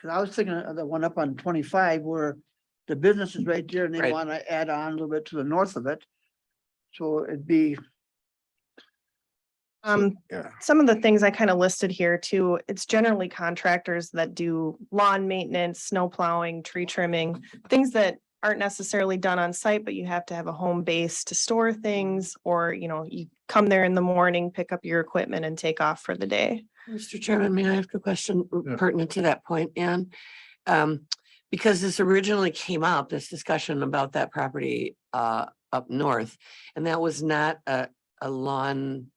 Cause I was thinking of the one up on 25 where the business is right there and they Right. wanna add on a little bit to the north of it. So it'd be, Yeah. Some of the things I kind of listed here too, it's generally contractors that do lawn maintenance, snow plowing, tree trimming, things that aren't necessarily done on site, but you have to have a home base to store things, or, you come there in the morning, pick up your equipment and take off for the day. Mr. Chairman, may I ask a question Yeah. pertinent to that point, Ann? Because this originally came up, this discussion about that property up north, and that was not a lawn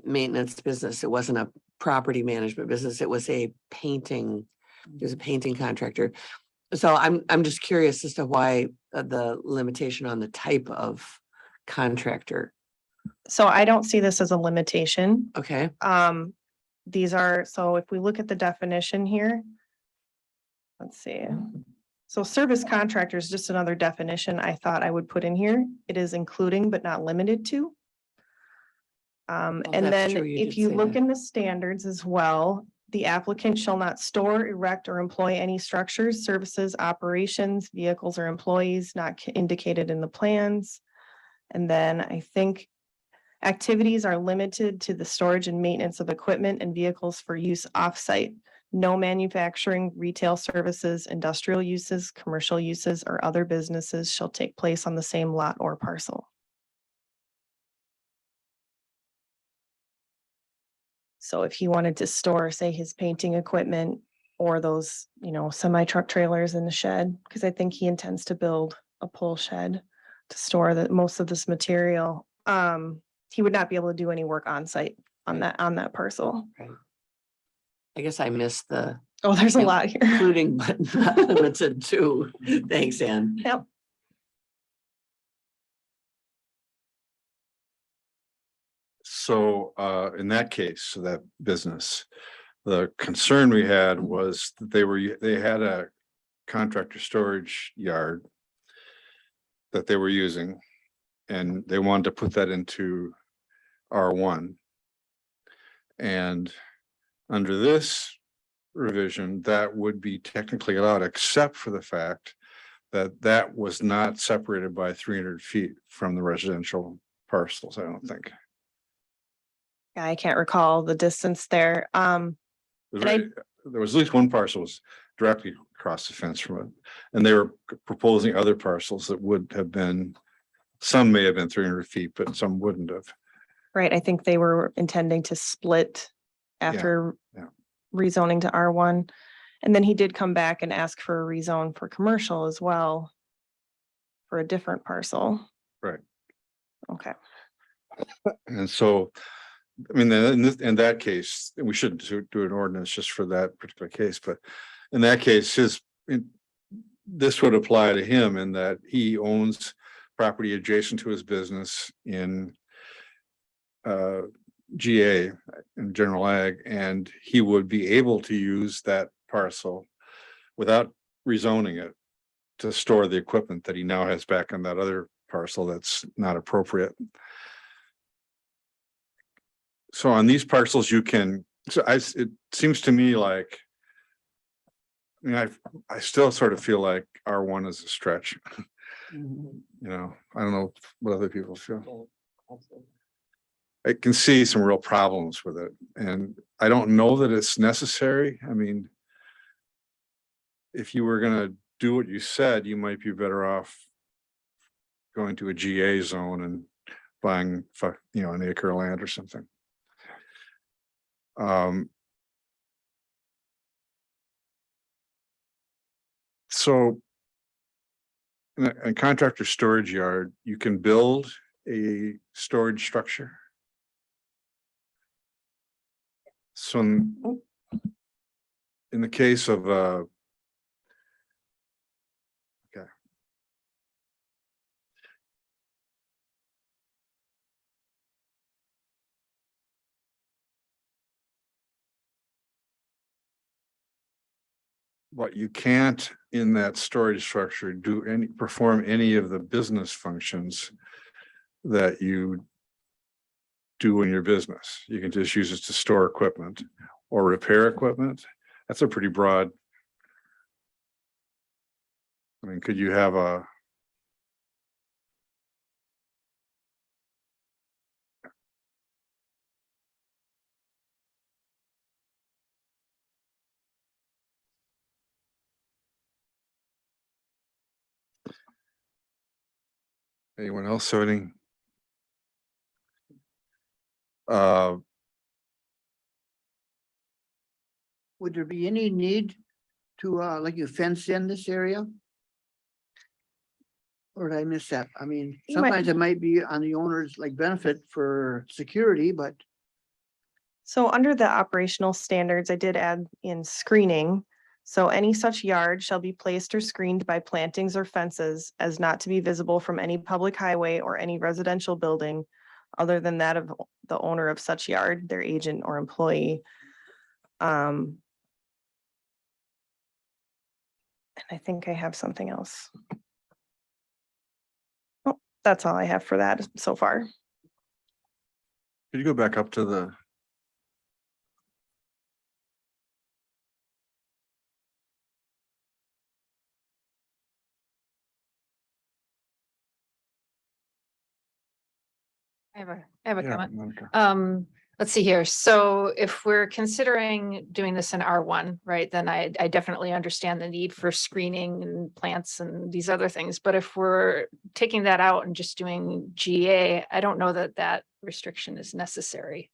maintenance business. It wasn't a property management business. It was a painting, it was a painting contractor. So I'm just curious as to why the limitation on the type of contractor. So I don't see this as a limitation. Okay, These are, so if we look at the definition here. Let's see. So service contractor is just another definition I thought I would put in here. It is including but not limited to. And that's then true, you if did you say look that. in the standards as well, the applicant shall not store, erect, or employ any structures, services, operations, vehicles, or employees not indicated in the plans. And then I think activities are limited to the storage and maintenance of equipment and vehicles for use off-site. No manufacturing, retail services, industrial uses, commercial uses, or other businesses shall take place on the same lot or parcel. So if he wanted to store, say, his painting equipment or those, semi-truck trailers in the shed, because I think he intends to build a pole shed to store most of this material, he would not be able to do any work on site on that parcel. I guess I missed the Oh, there's a Yep. lot here. including but not limited to. Thanks, Ann. Yep. So in that case, so that business, the concern we had was that they had a contractor storage yard that they were using, and they wanted to put that into R1. And under this revision, that would be technically allowed, except for the fact that that was not separated by 300 feet from the residential parcels, I don't think. Yeah, I can't recall the distance there. And I- There was at least one parcel was directly across the fence from it. And they were proposing other parcels that would have been, some may have been 300 feet, but some wouldn't have. Right, I think they were intending to split after yeah. rezoning to R1. And then he did come back and ask for a rezone for commercial as well for a different parcel. Right. Okay, And so, I mean, in that case, we should do an ordinance just for that particular case, but in that case, this would apply to him in that he owns property adjacent to his business in GA in general ag, and he would be able to use that parcel without rezoning it to store the equipment that he now has back on that other parcel that's not appropriate. So on these parcels, you can, it seems to me like, I mean, I still sort of feel like R1 is a stretch. You know, I don't know what other people feel. I can see some real problems with it, and I don't know that it's necessary. I mean, if you were gonna do what you said, you might be better off going to a GA zone and buying, an acre of land or something. So in a contractor storage yard, you can build a storage structure. So in the case of but you can't in that storage structure perform any of the business functions that you do in your business. You can just use it to store equipment or repair equipment. That's a pretty broad. I mean, could you have anyone else have any? Would there be any need to, like you fence in this area? Or did I miss that? I mean, You might- sometimes it might be on the owner's like benefit for security, but so under the operational standards, I did add in screening. So any such yard shall be placed or screened by plantings or fences as not to be visible from any public highway or any residential building other than that of the owner of such yard, their agent or employee. And I think I have something else. Oh, that's all I have for that so far. Could you go back up to the? I have a Yeah, comment. Monica. Let's see here. So if we're considering doing this in R1, right, then I definitely understand the need for screening and plants and these other things. But if we're taking that out and just doing GA, I don't know that that restriction is necessary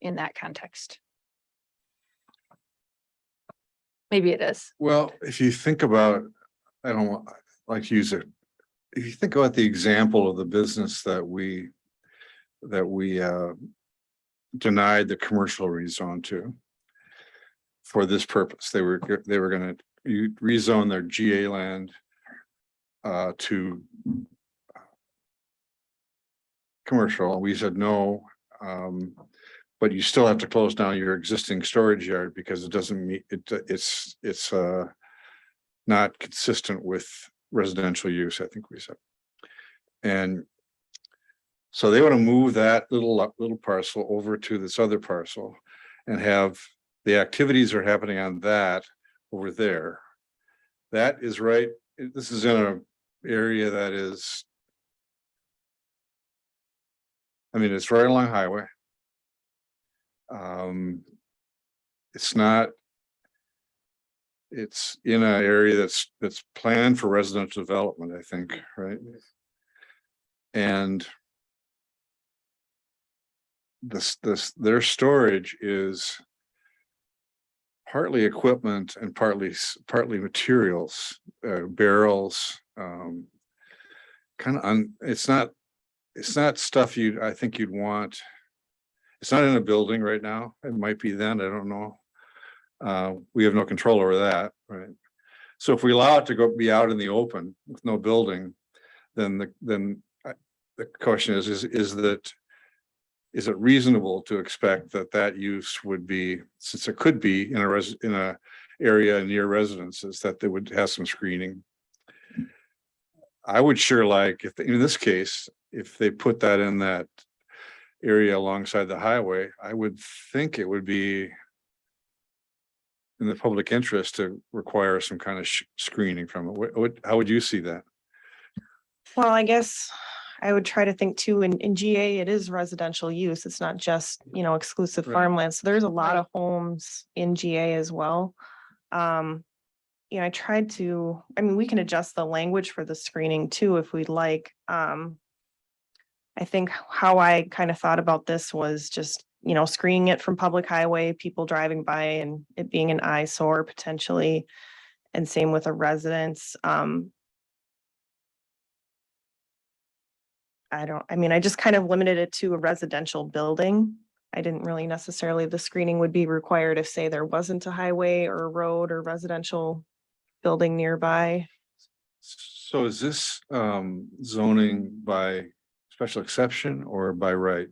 in that context. Maybe it is. Well, if you think about, I don't like to use it. If you think about the example of the business that we denied the commercial rezone to for this purpose, they were going to rezone their GA land to commercial. We said no, but you still have to close down your existing storage yard because it doesn't meet it. It's not consistent with residential use, I think we said. And So they want to move that little parcel over to this other parcel and have the activities are happening on that over there. That is right. This is in a area that is, I mean, it's right along highway. It's not, it's in an area that's planned for residential development, I think, right? And their storage is partly equipment and partly materials, barrels, kind of it's not stuff I think you'd want. It's not in a building right now. It might be then, I don't know. We have no control over that, right? So if we allow it to be out in the open with no building, then the question is it reasonable to expect that use would be, since it could be in a area near residences, that they would have some screening? I would sure like, if in this case, if they put that in that area alongside the highway, I would think it would be in the public interest to require some kind of screening from it. How would you see that? Well, I guess I would try to think too, in GA, it is residential use. It's not just, exclusive Right. farmland. So there's a lot of homes in GA as well. I tried to, we can adjust the language for the screening too, if we'd like. I think how I kind of thought about this was just, screening it from public highway, people driving by and it being an eyesore potentially. And same with a residence. I just kind of limited it to a residential building. I didn't really necessarily, the screening would be required if, say, there wasn't a highway or a road or residential building nearby. So is this zoning by special exception or by right?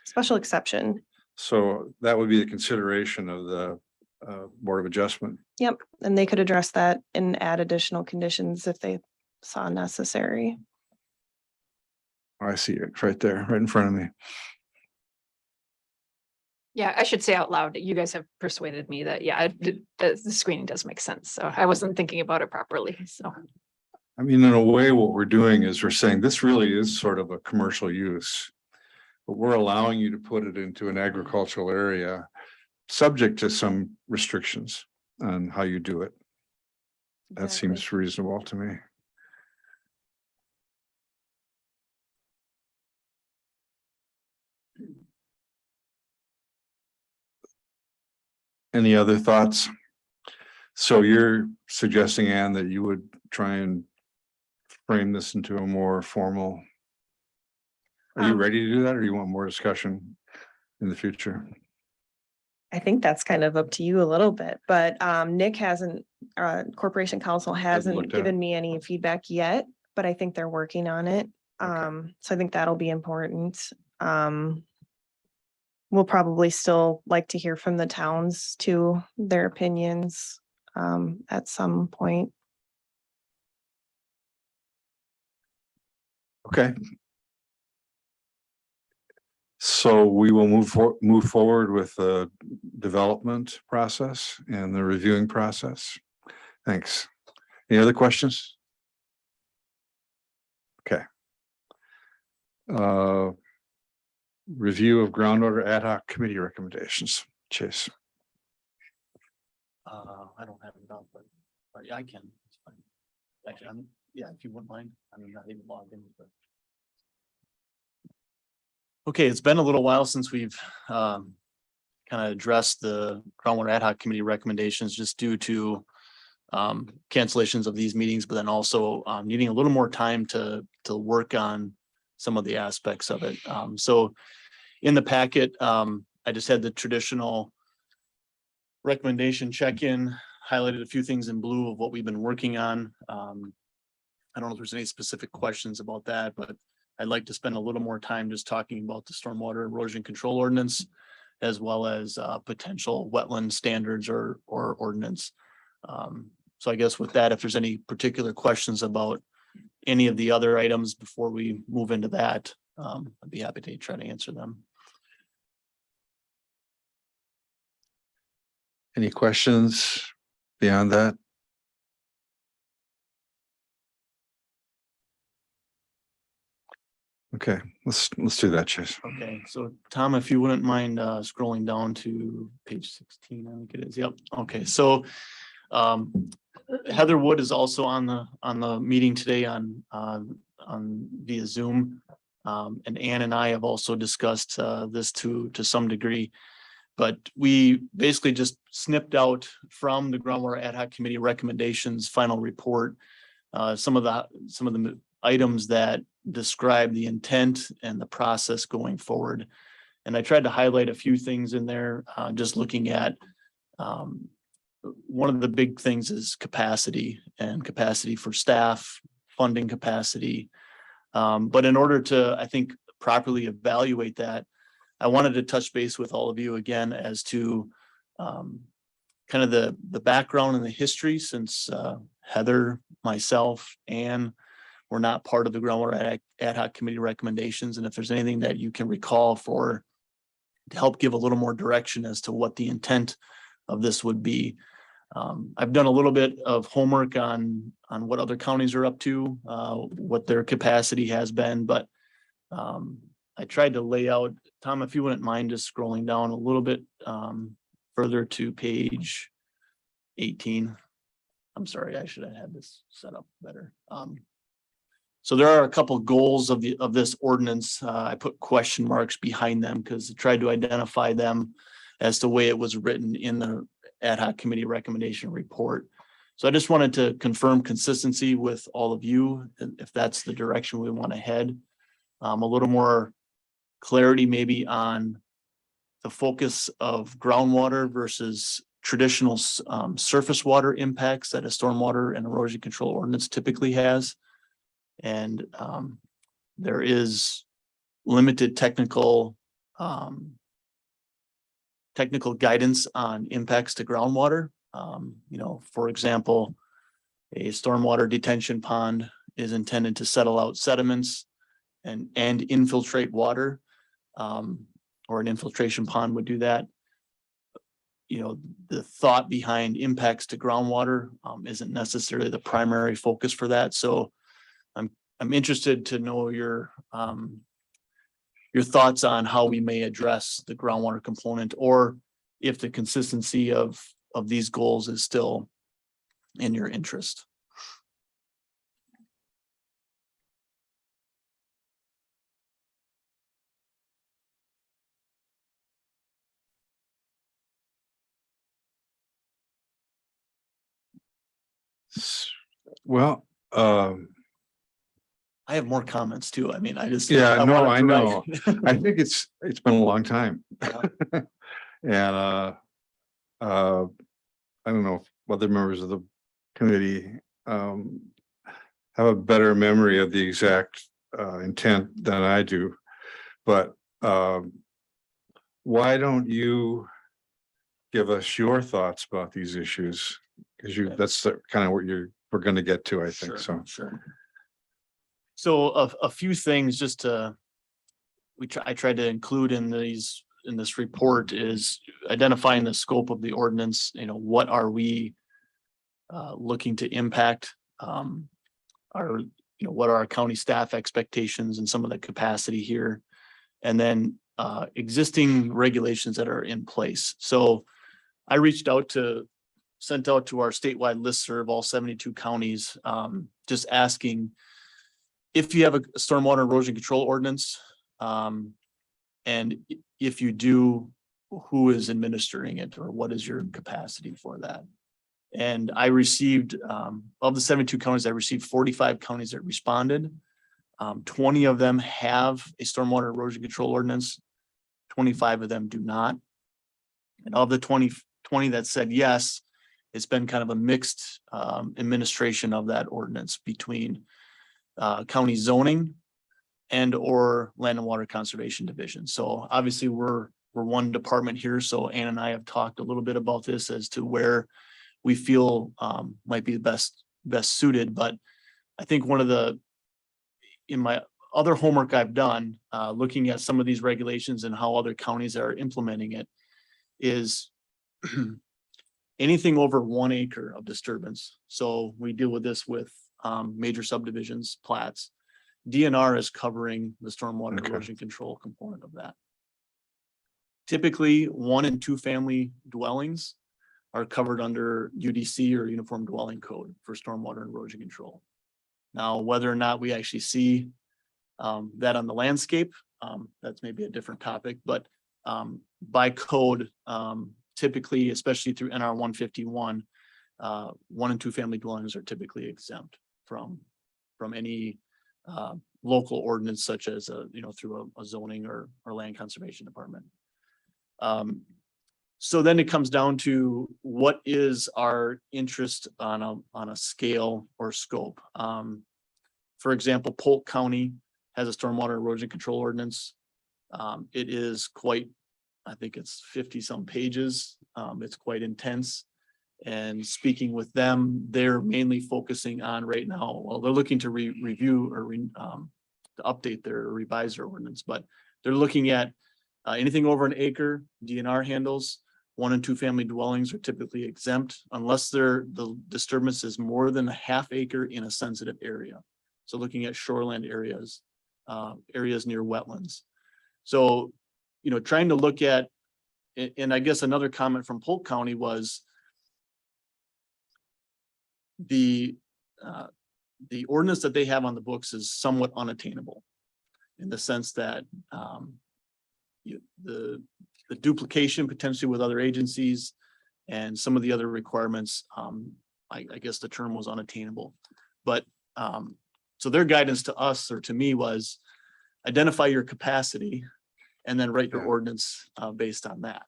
Special exception. So that would be the consideration of the Board of Adjustment. Yep. And they could address that and add additional conditions if they saw necessary. I see it right there, right in front of me. Yeah, I should say out loud that you guys have persuaded me that, the screening does make sense. So I wasn't thinking about it properly, so. I mean, in a way, what we're doing is we're saying this really is sort of a commercial use, but we're allowing you to put it into an agricultural area, subject to some restrictions on how you do it. That Exactly. seems reasonable to me. Any other thoughts? So you're suggesting, Anne, that you would try and frame this into a more formal. Are you ready to do that, or you want more discussion in the future? I think that's kind of up to you a little bit, but Nick hasn't, Corporation Council hasn't looked at it. given me any feedback yet, but I think they're working on it. Okay. So I think that'll be important. We'll probably still like to hear from the towns too, their opinions at some point. Okay. So we will move forward with the development process and the reviewing process. Thanks. Any other questions? Okay. Review of groundwater ad hoc committee recommendations. Chase. I don't have it up, but yeah, I can. It's fine. Actually, if you wouldn't mind, I'm not even logged in, but. Okay, it's been a little while since we've kind of addressed the groundwater ad hoc committee recommendations just due to cancellations of these meetings, but then also needing a little more time to work on some of the aspects of it. So in the packet, I just had the traditional recommendation check-in, highlighted a few things in blue of what we've been working on. I don't know if there's any specific questions about that, but I'd like to spend a little more time just talking about the stormwater erosion control ordinance, as well as potential wetland standards or ordinance. So I guess with that, if there's any particular questions about any of the other items before we move into that, I'd be happy to try to answer them. Any questions beyond that? Okay, let's do that, Chase. Okay, so Tom, if you wouldn't mind scrolling down to page 16, I think it is. Yep. Okay, so Heather Wood is also on the meeting today on via Zoom. And Ann and I have also discussed this to some degree. But we basically just snipped out from the Groundwater Ad Hoc Committee recommendations final report some of the items that describe the intent and the process going forward. And I tried to highlight a few things in there, just looking at one of the big things is capacity and capacity for staff, funding capacity. But in order to, I think, properly evaluate that, I wanted to touch base with all of you again as to kind of the background and the history, since Heather, myself, Ann were not part of the Groundwater Ad Hoc Committee recommendations. And if there's anything that you can recall to help give a little more direction as to what the intent of this would be. I've done a little bit of homework on what other counties are up to, what their capacity has been, but I tried to lay out, Tom, if you wouldn't mind just scrolling down a little bit further to page 18. I'm sorry, I should have had this set up better. So there are a couple of goals of this ordinance. I put question marks behind them because I tried to identify them as the way it was written in the ad hoc committee recommendation report. So I just wanted to confirm consistency with all of you, if that's the direction we want to head. A little more clarity maybe on the focus of groundwater versus traditional surface water impacts that a stormwater and erosion control ordinance typically has. And there is limited technical guidance on impacts to groundwater. For example, a stormwater detention pond is intended to settle out sediments and infiltrate water, or an infiltration pond would do that. The thought behind impacts to groundwater isn't necessarily the primary focus for that. So I'm interested to know your thoughts on how we may address the groundwater component, or if the consistency of these goals is still in your interest. Well, I have more comments too. I mean, I just. yeah, no, wanted I to know. write- I think it's been a long time. And I don't know if other members of the committee have a better memory of the exact intent than I do. But why don't you give us your thoughts about these issues? Because that's kind of what we're going to get to, I think. Sure. So a few things just to, I tried to include in this report is identifying the scope of the ordinance. What are we looking to impact? What are our county staff expectations and some of the capacity here? And then existing regulations that are in place. So I sent out to our statewide listserv, all 72 counties, just asking if you have a stormwater erosion control ordinance, and if you do, who is administering it, or what is your capacity for that? And I received, of the 72 counties, I received 45 counties that responded. 20 of them have a stormwater erosion control ordinance. 25 of them do not. And of the 20 that said yes, it's been kind of a mixed administration of that ordinance between county zoning and or land and water conservation division. So obviously we're one department here. So Ann and I have talked a little bit about this as to where we feel might be the best suited. But I think one of the, in my other homework I've done, looking at some of these regulations and how other counties are implementing it is anything over 1 acre of disturbance. So we deal with this with major subdivisions, plats. DNR is covering the stormwater Okay. erosion control component of that. Typically, 1 and 2 family dwellings are covered under UDC or Uniform Dwelling Code for stormwater and erosion control. Now, whether or not we actually see that on the landscape, that's maybe a different topic, but by code, typically, especially through NR 151, 1 and 2 family dwellings are typically exempt from any local ordinance such as through a zoning or land conservation department. So then it comes down to what is our interest on a scale or scope. For example, Polk County has a stormwater erosion control ordinance. It is quite, I think it's 50 some pages. It's quite intense. And speaking with them, they're mainly focusing on right now, well, they're looking to review or to update their revise their ordinance, but they're looking at anything over an acre, DNR handles. 1 and 2 family dwellings are typically exempt unless the disturbance is more than a ½ acre in a sensitive area. So looking at shoreland areas, areas near wetlands. So, trying to look at, and I guess another comment from Polk County was the ordinance that they have on the books is somewhat unattainable in the sense that the duplication potentially with other agencies and some of the other requirements, I guess the term was unattainable. But so their guidance to us or to me was identify your capacity and then write your ordinance based on that.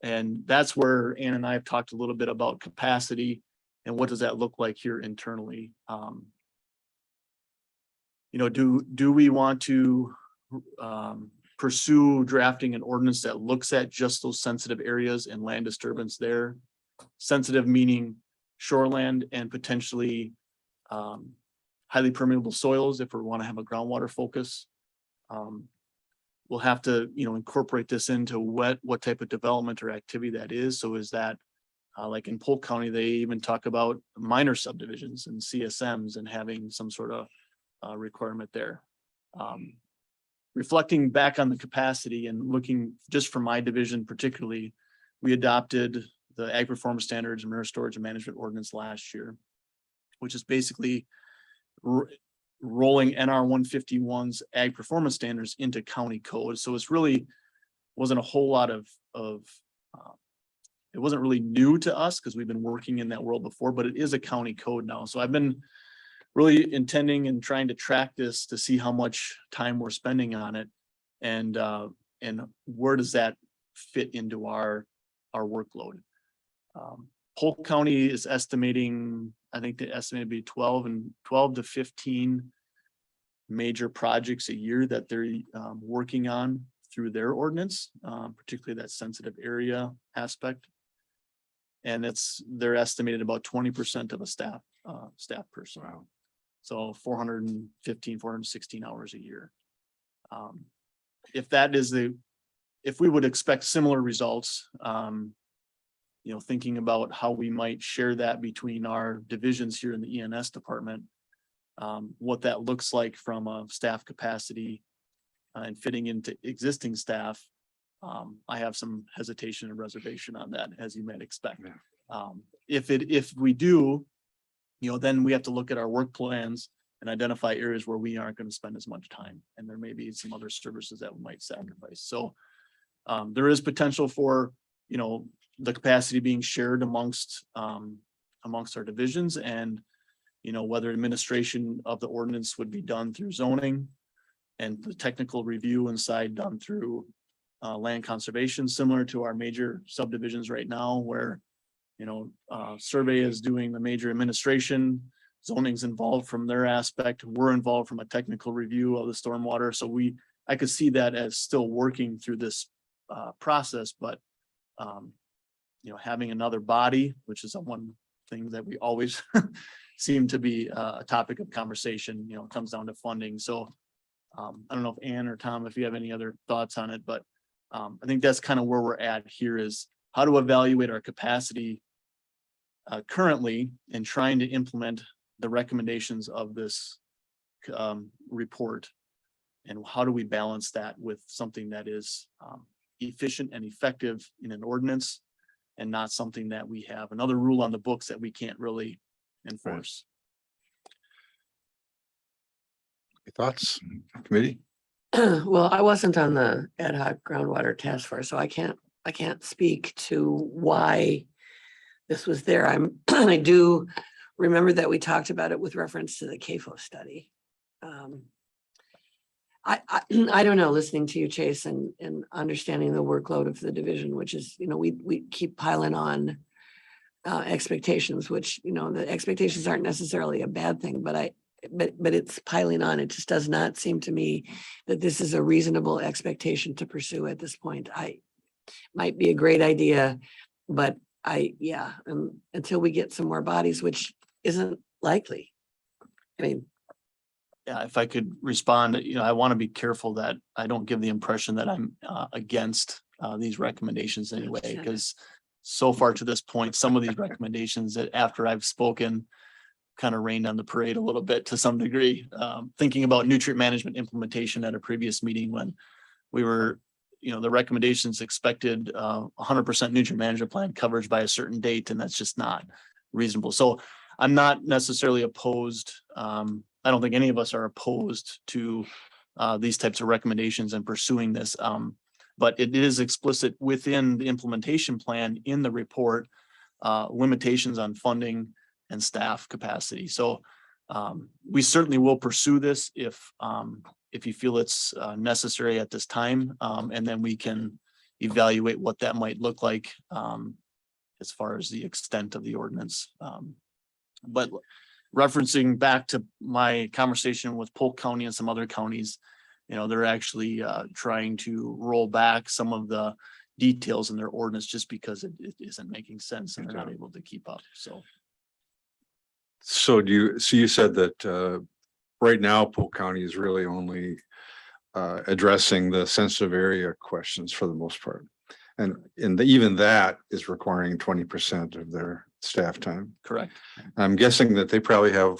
And that's where Ann and I have talked a little bit about capacity and what does that look like here internally. Do we want to pursue drafting an ordinance that looks at just those sensitive areas and land disturbance there? Sensitive meaning shoreland and potentially highly permeable soils if we want to have a groundwater focus. We'll have to, incorporate this into what type of development or activity that is. So is that like in Polk County, they even talk about minor subdivisions and CSMs and having some sort of requirement there. Reflecting back on the capacity and looking just for my division particularly, we adopted the Ag Performance Standards and Manure Storage and Management Ordinance last year, which is basically rolling NR 151's Ag Performance Standards into county code. So it's really wasn't a whole lot of it wasn't really new to us because we've been working in that world before, but it is a county code now. So I've been really intending and trying to track this to see how much time we're spending on it and where does that fit into our workload. Polk County is estimating, I think they estimate to be 12 to 15 major projects a year that they're working on through their ordinance, particularly that sensitive area aspect. And they're estimated about 20% of a staff person. Wow. So 416 hours a year. If we would expect similar results, thinking about how we might share that between our divisions here in the ENS department, what that looks like from a staff capacity and fitting into existing staff. I have some hesitation and reservation on that, as you might expect. Yeah. If we do, then we have to look at our work plans and identify areas where we aren't going to spend as much time. And there may be some other services that we might sacrifice. So there is potential for, the capacity being shared amongst our divisions and, whether administration of the ordinance would be done through zoning and the technical review inside done through land conservation, similar to our major subdivisions right now where, survey is doing the major administration, zoning's involved from their aspect. We're involved from a technical review of the stormwater. So I could see that as still working through this process, but having another body, which is one thing that we always seem to be a topic of conversation, comes down to funding. So I don't know if Ann or Tom, if you have any other thoughts on it, but I think that's kind of where we're at here is how to evaluate our capacity currently in trying to implement the recommendations of this report. And how do we balance that with something that is efficient and effective in an ordinance and not something that we have another rule on the books that we can't really enforce. Any thoughts, committee? Well, I wasn't on the ad hoc groundwater task force, so I can't speak to why this was there. I do remember that we talked about it with reference to the CAFO study. I don't know, listening to you, Chase, and understanding the workload of the division, which is, we keep piling on expectations, which, the expectations aren't necessarily a bad thing, but it's piling on. It just does not seem to me that this is a reasonable expectation to pursue at this point. Might be a great idea, but until we get some more bodies, which isn't likely. I mean, Yeah, if I could respond, I want to be careful that I don't give the impression that I'm against these recommendations anyway, because so far to this point, some of these recommendations that after I've spoken kind of rained on the parade a little bit to some degree. Thinking about nutrient management implementation at a previous meeting when we were, the recommendations expected 100% nutrient management plan coverage by a certain date, and that's just not reasonable. So I'm not necessarily opposed. I don't think any of us are opposed to these types of recommendations and pursuing this. But it is explicit within the implementation plan in the report, limitations on funding and staff capacity. So we certainly will pursue this if you feel it's necessary at this time. And then we can evaluate what that might look like as far as the extent of the ordinance. But referencing back to my conversation with Polk County and some other counties, they're actually trying to roll back some of the details in their ordinance just because it isn't making sense and they're not able to keep up. So you said that right now Polk County is really only addressing the sensitive area questions for the most part. And even that is requiring 20% of their staff time. Correct. I'm guessing that they probably have,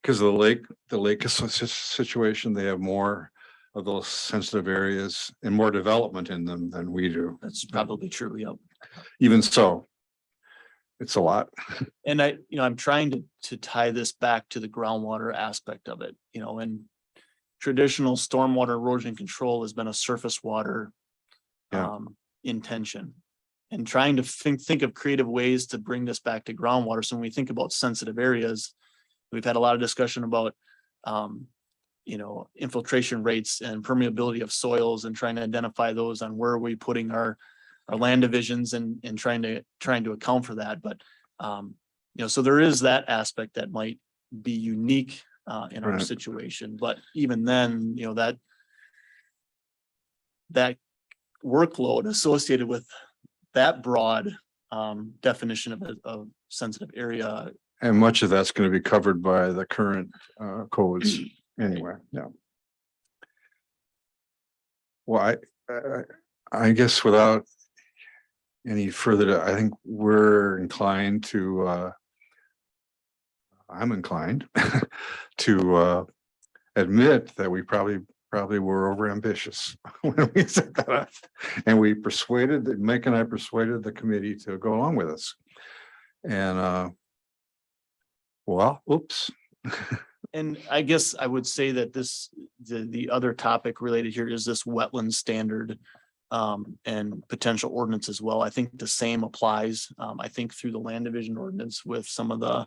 because of the lake situation, they have more of those sensitive areas and more development in them than we do. That's probably true. Yep. Even so, it's a lot. And I'm trying to tie this back to the groundwater aspect of it, and traditional stormwater erosion control has been a surface water intention. And trying to think of creative ways to bring this back to groundwater. So when we think about sensitive areas, we've had a lot of discussion about, infiltration rates and permeability of soils and trying to identify those on where are we putting our land divisions and trying to account for that. But, so there is that aspect that might be unique in our situation. But even then, that workload associated with that broad definition of a sensitive area. And much of that's going to be covered by the current codes anyway. Yeah. Well, I guess without any further, I think we're inclined to, I'm inclined to admit that we probably were over ambitious when we set that up. And Mike and I persuaded the committee to go along with us. And oops. And I guess I would say that the other topic related here is this wetland standard and potential ordinance as well. I think the same applies. I think through the land division ordinance with some of the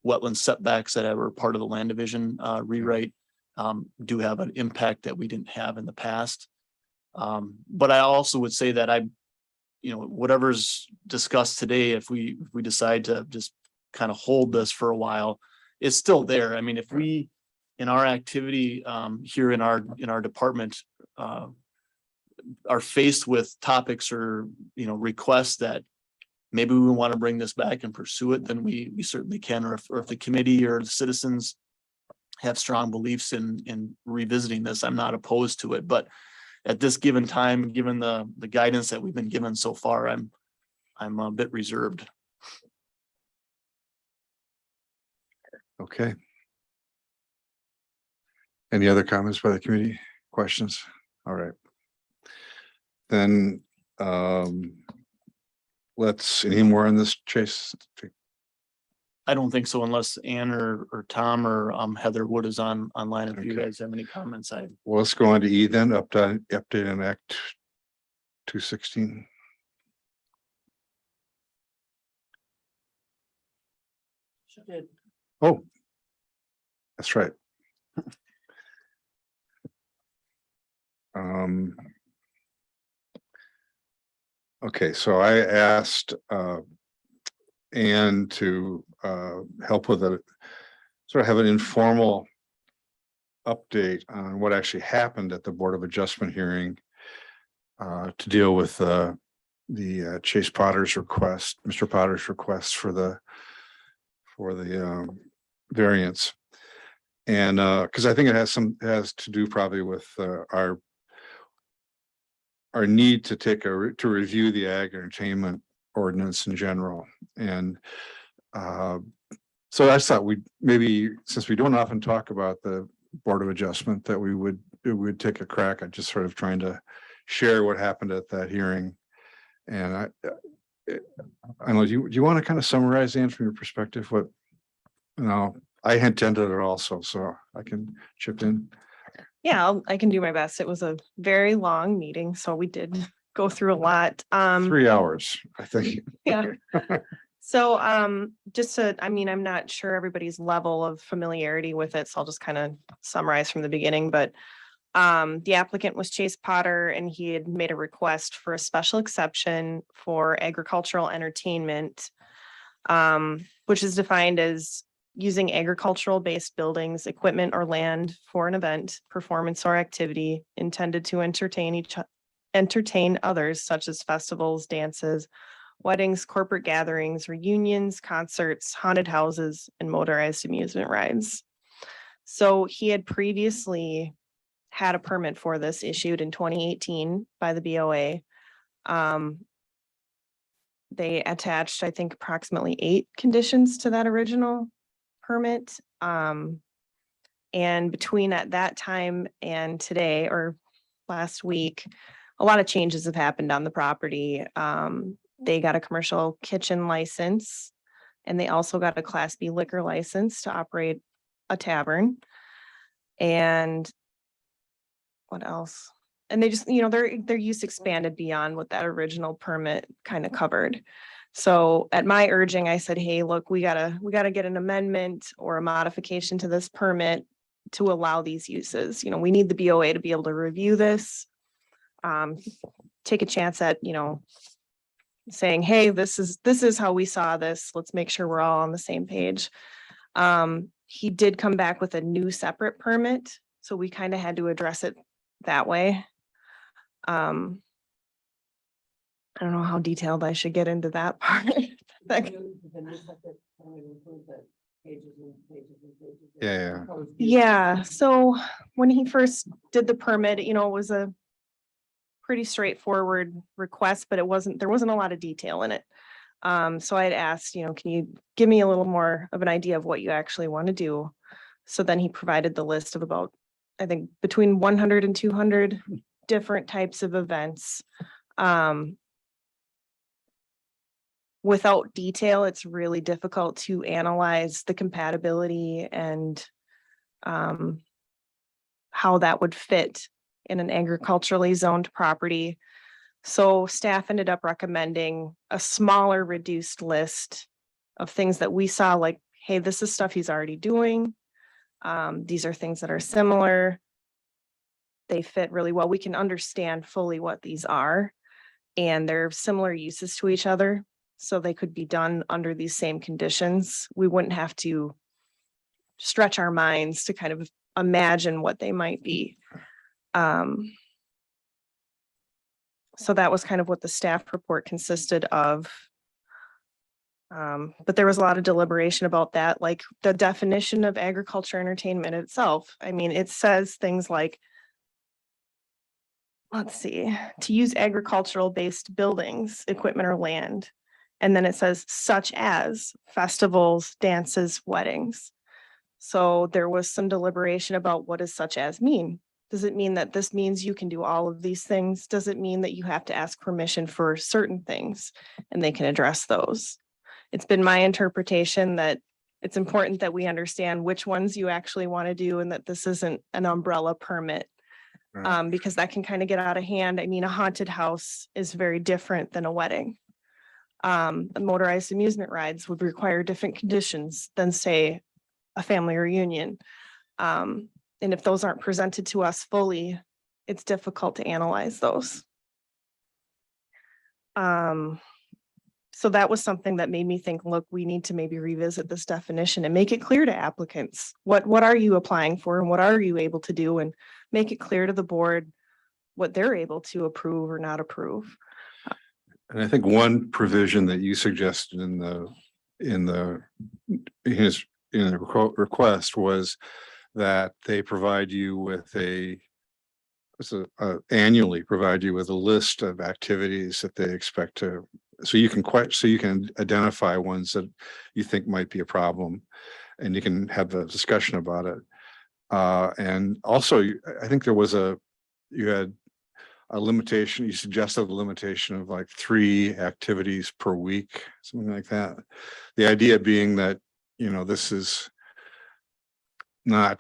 wetland setbacks that were part of the land division rewrite do have an impact that we didn't have in the past. But I also would say that whatever's discussed today, if we decide to just kind of hold this for a while, it's still there. I mean, if we, in our activity here in our department, are faced with topics or, requests that maybe we want to bring this back and pursue it, then we certainly can. Or if the committee or the citizens have strong beliefs in revisiting this. I'm not opposed to it, but at this given time, given the guidance that we've been given so far, I'm a bit reserved. Okay. Any other comments by the committee? Questions? All right. Then, any more on this, Chase? I don't think so unless Ann or Tom or Heather Wood is online. If you Okay. guys have any comments, Well, let's go on to E then, update on Act 216. Oh, that's right. Okay, so I asked Ann to help with a sort of have an informal update on what actually happened at the Board of Adjustment hearing to deal with the Chase Potter's request, Mr. Potter's request for the variance. And because I think it has to do probably with our need to to review the ag entertainment ordinance in general. And so I thought maybe, since we don't often talk about the Board of Adjustment, that we would take a crack at just sort of trying to share what happened at that hearing. And I don't know, do you want to kind of summarize, Ann, from your perspective, what, I attended it also, so I can chip in. Yeah, I can do my best. It was a very long meeting, so we did go through a lot. 3 hours, I think. Yeah. So, I'm not sure everybody's level of familiarity with it, so I'll just kind of summarize from the beginning, but the applicant was Chase Potter, and he had made a request for a special exception for agricultural entertainment, which is defined as using agricultural-based buildings, equipment, or land for an event, performance, or activity intended to entertain others, such as festivals, dances, weddings, corporate gatherings, reunions, concerts, haunted houses, and motorized amusement rides. So he had previously had a permit for this issued in 2018 by the BOA. They attached, I think, approximately 8 conditions to that original permit. And between at that time and today, or last week, a lot of changes have happened on the property. They got a commercial kitchen license, and they also got a Class B liquor license to operate a tavern. And what else? And they just, their use expanded beyond what that original permit kind of covered. So at my urging, I said, hey, look, we gotta get an amendment or a modification to this permit to allow these uses. We need the BOA to be able to review this. Take a chance at, saying, hey, this is how we saw this. Let's make sure we're all on the same page. He did come back with a new separate permit, so we kind of had to address it that way. I don't know how detailed I should get into that part. Yeah. Yeah, so when he first did the permit, it was a pretty straightforward request, but there wasn't a lot of detail in it. So I had asked, can you give me a little more of an idea of what you actually want to do? So then he provided the list of about, I think, between 100 and 200 different types of events. Without detail, it's really difficult to analyze the compatibility and how that would fit in an agriculturally zoned property. So staff ended up recommending a smaller, reduced list of things that we saw, like, hey, this is stuff he's already doing. These are things that are similar. They fit really well. We can understand fully what these are, and they're similar uses to each other. So they could be done under these same conditions. We wouldn't have to stretch our minds to kind of imagine what they might be. So that was kind of what the staff report consisted of. But there was a lot of deliberation about that, like the definition of agriculture entertainment itself. I mean, it says things like, let's see, to use agricultural based buildings, equipment or land. And then it says such as festivals, dances, weddings. So there was some deliberation about what does such as mean? Does it mean that this means you can do all of these things? Does it mean that you have to ask permission for certain things and they can address those? It's been my interpretation that it's important that we understand which ones you actually want to do and that this isn't an umbrella permit. Right. Because that can kind of get out of hand. I mean, a haunted house is very different than a wedding. Motorized amusement rides would require different conditions than, say, a family reunion. And if those aren't presented to us fully, it's difficult to analyze those. So that was something that made me think, look, we need to maybe revisit this definition and make it clear to applicants. What are you applying for and what are you able to do, and make it clear to the board what they're able to approve or not approve. And I think one provision that you suggested in the request was that they provide you with annually provide you with a list of activities that they expect to, so you can identify ones that you think might be a problem, and you can have a discussion about it. And also, I think you had a limitation, you suggested a limitation of like 3 activities per week, something like that. The idea being that, this is not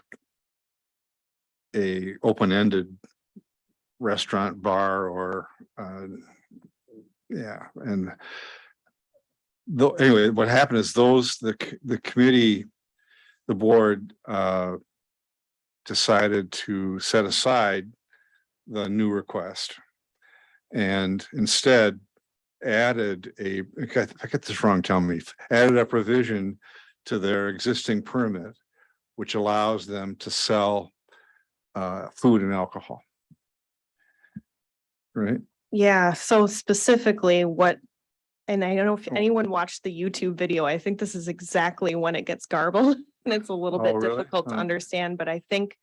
a open-ended restaurant, bar, or and though, anyway, what happened is the committee, the board decided to set aside the new request and instead added if I get this wrong, tell me, added a provision to their existing permit, which allows them to sell food and alcohol. Right? Yeah, so specifically and I don't know if anyone watched the YouTube video, I think this is exactly when it gets garbled and it's a little bit really? difficult to understand, but I think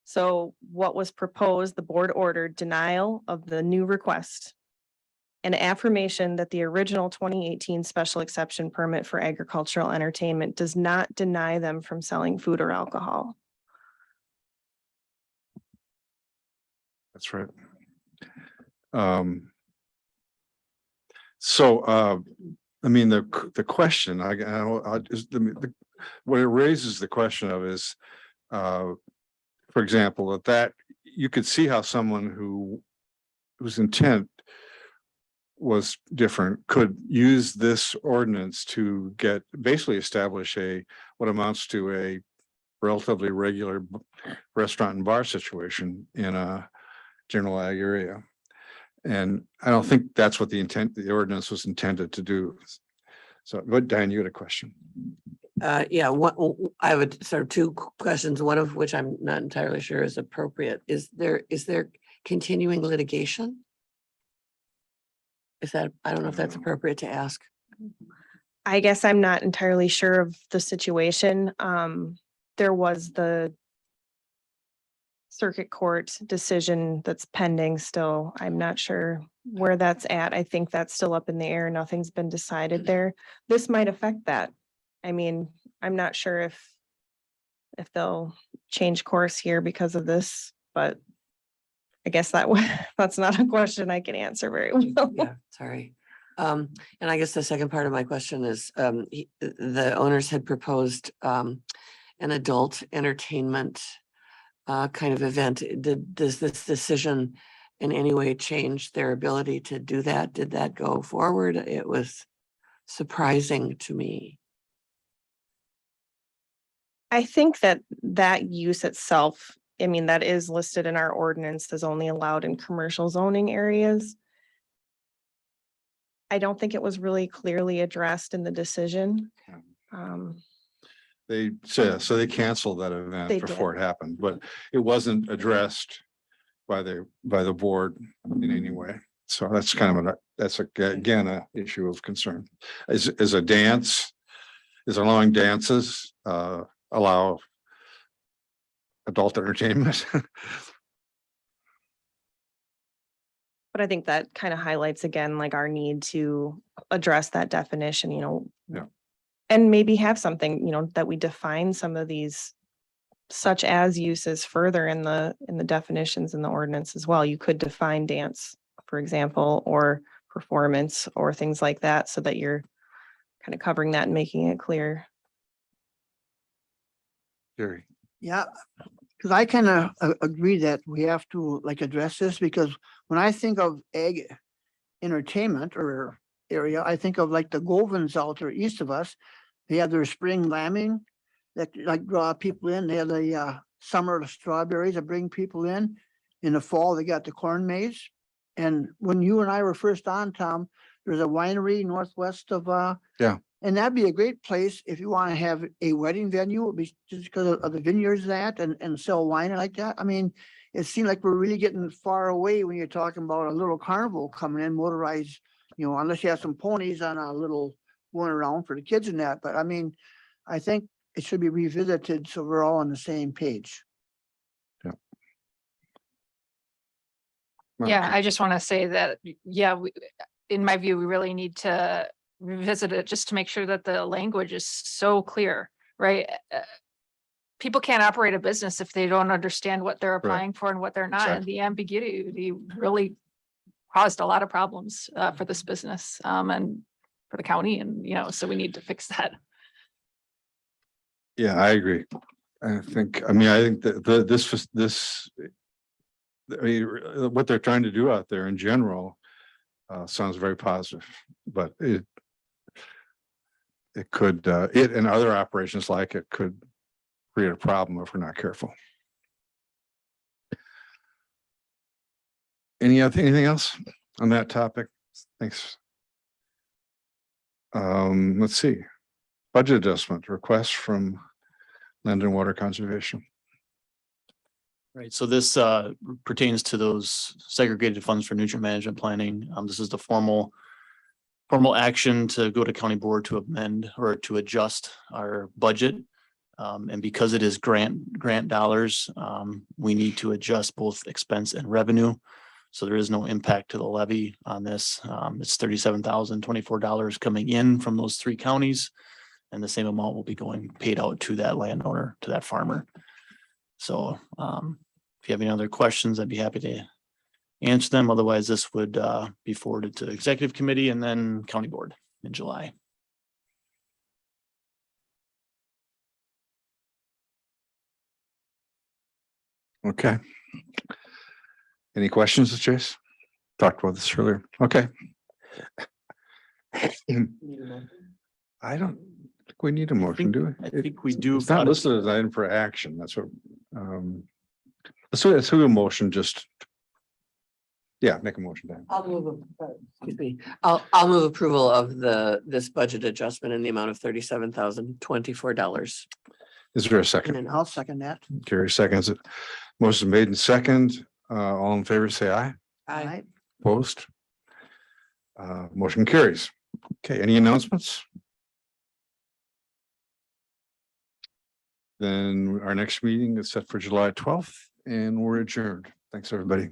so what was proposed, the board ordered denial of the new request, an affirmation that the original 2018 special exception permit for agricultural entertainment does not deny them from selling food or alcohol. That's right. So I mean, the question what it raises the question of is, for example, that you could see how someone whose intent was different could use this ordinance to basically establish what amounts to a relatively regular restaurant and bar situation in a general ag area. And I don't think that's what the ordinance was intended to do. So, but Diane, you had a question. Yeah, I have sort of 2 questions, one of which I'm not entirely sure is appropriate. Is there continuing litigation? I don't know if that's appropriate to ask. I guess I'm not entirely sure of the situation. There was the circuit court decision that's pending still. I'm not sure where that's at. I think that's still up in the air. Nothing's been decided there. This might affect that. I mean, I'm not sure if they'll change course here because of this, but I guess that's not a question I can answer very well. Yeah, sorry. And I guess the second part of my question is, the owners had proposed an adult entertainment kind of event. Does this decision in any way change their ability to do that? Did that go forward? It was surprising to me. I think that use itself, I mean, that is listed in our ordinance as only allowed in commercial zoning areas. I don't think it was really clearly addressed in the decision. They said, so they canceled that event before it happened, but it wasn't addressed by the board in any way. So that's kind of again, a issue of concern. Is allowing dances, allow adult entertainment? But I think that kind of highlights again, like our need to address that definition, Yeah. And maybe have something, that we define some of these such as uses further in the definitions in the ordinance as well. You could define dance, for example, or performance or things like that, so that you're kind of covering that and making it clear. Gary. Yeah, because I kind of agree that we have to like address this, because when I think of ag entertainment or area, I think of like the Govens out there east of us. They have their spring lambing that like draw people in. They have the summer strawberries that bring people in. In the fall, they got the corn maze. And when you and I were first on, Tom, there's a winery northwest of Yeah. And that'd be a great place if you want to have a wedding venue, it'd be just because of the vineyards that and sell wine like that. I mean, it seemed like we're really getting far away when you're talking about a little carnival coming in motorized, unless you have some ponies on a little going around for the kids and that. But I mean, I think it should be revisited so we're all on the same page. Yeah, I just want to say that, yeah, in my view, we really need to revisit it just to make sure that the language is so clear, right? People can't operate a business if they don't understand what they're applying for and what they're not. And the ambiguity really caused a lot of problems for this business and for the county. And, so we need to fix that. Yeah, I agree. I think that what they're trying to do out there in general sounds very positive, but it could, it and other operations like it could create a problem if we're not careful. Anything else on that topic? Thanks. Let's see. Budget adjustment request from Land and Water Conservation. Right, so this pertains to those segregated funds for nutrient management planning. This is the formal action to go to county board to amend or to adjust our budget. And because it is grant dollars, we need to adjust both expense and revenue. So there is no impact to the levy on this. It's $37,024 coming in from those three counties. And the same amount will be paid out to that landowner, to that farmer. So if you have any other questions, I'd be happy to answer them. Otherwise, this would be forwarded to executive committee and then county board in July. Okay. Any questions, Chase? Talked about this earlier. Okay. I don't think we need a motion, do we? I think we do. It's not listed as an item for action. That's what, let's do a motion, just. Yeah, make a motion. Dan. I'll move, excuse me, I'll move approval of this budget adjustment in the amount of $37,024. Is there a second? And I'll second that. Gary seconds it. Motion made in second. All in favor, say aye. All right. Opposed? Motion carries. Okay, any announcements? Then our next meeting is set for July 12th and we're adjourned. Thanks, everybody.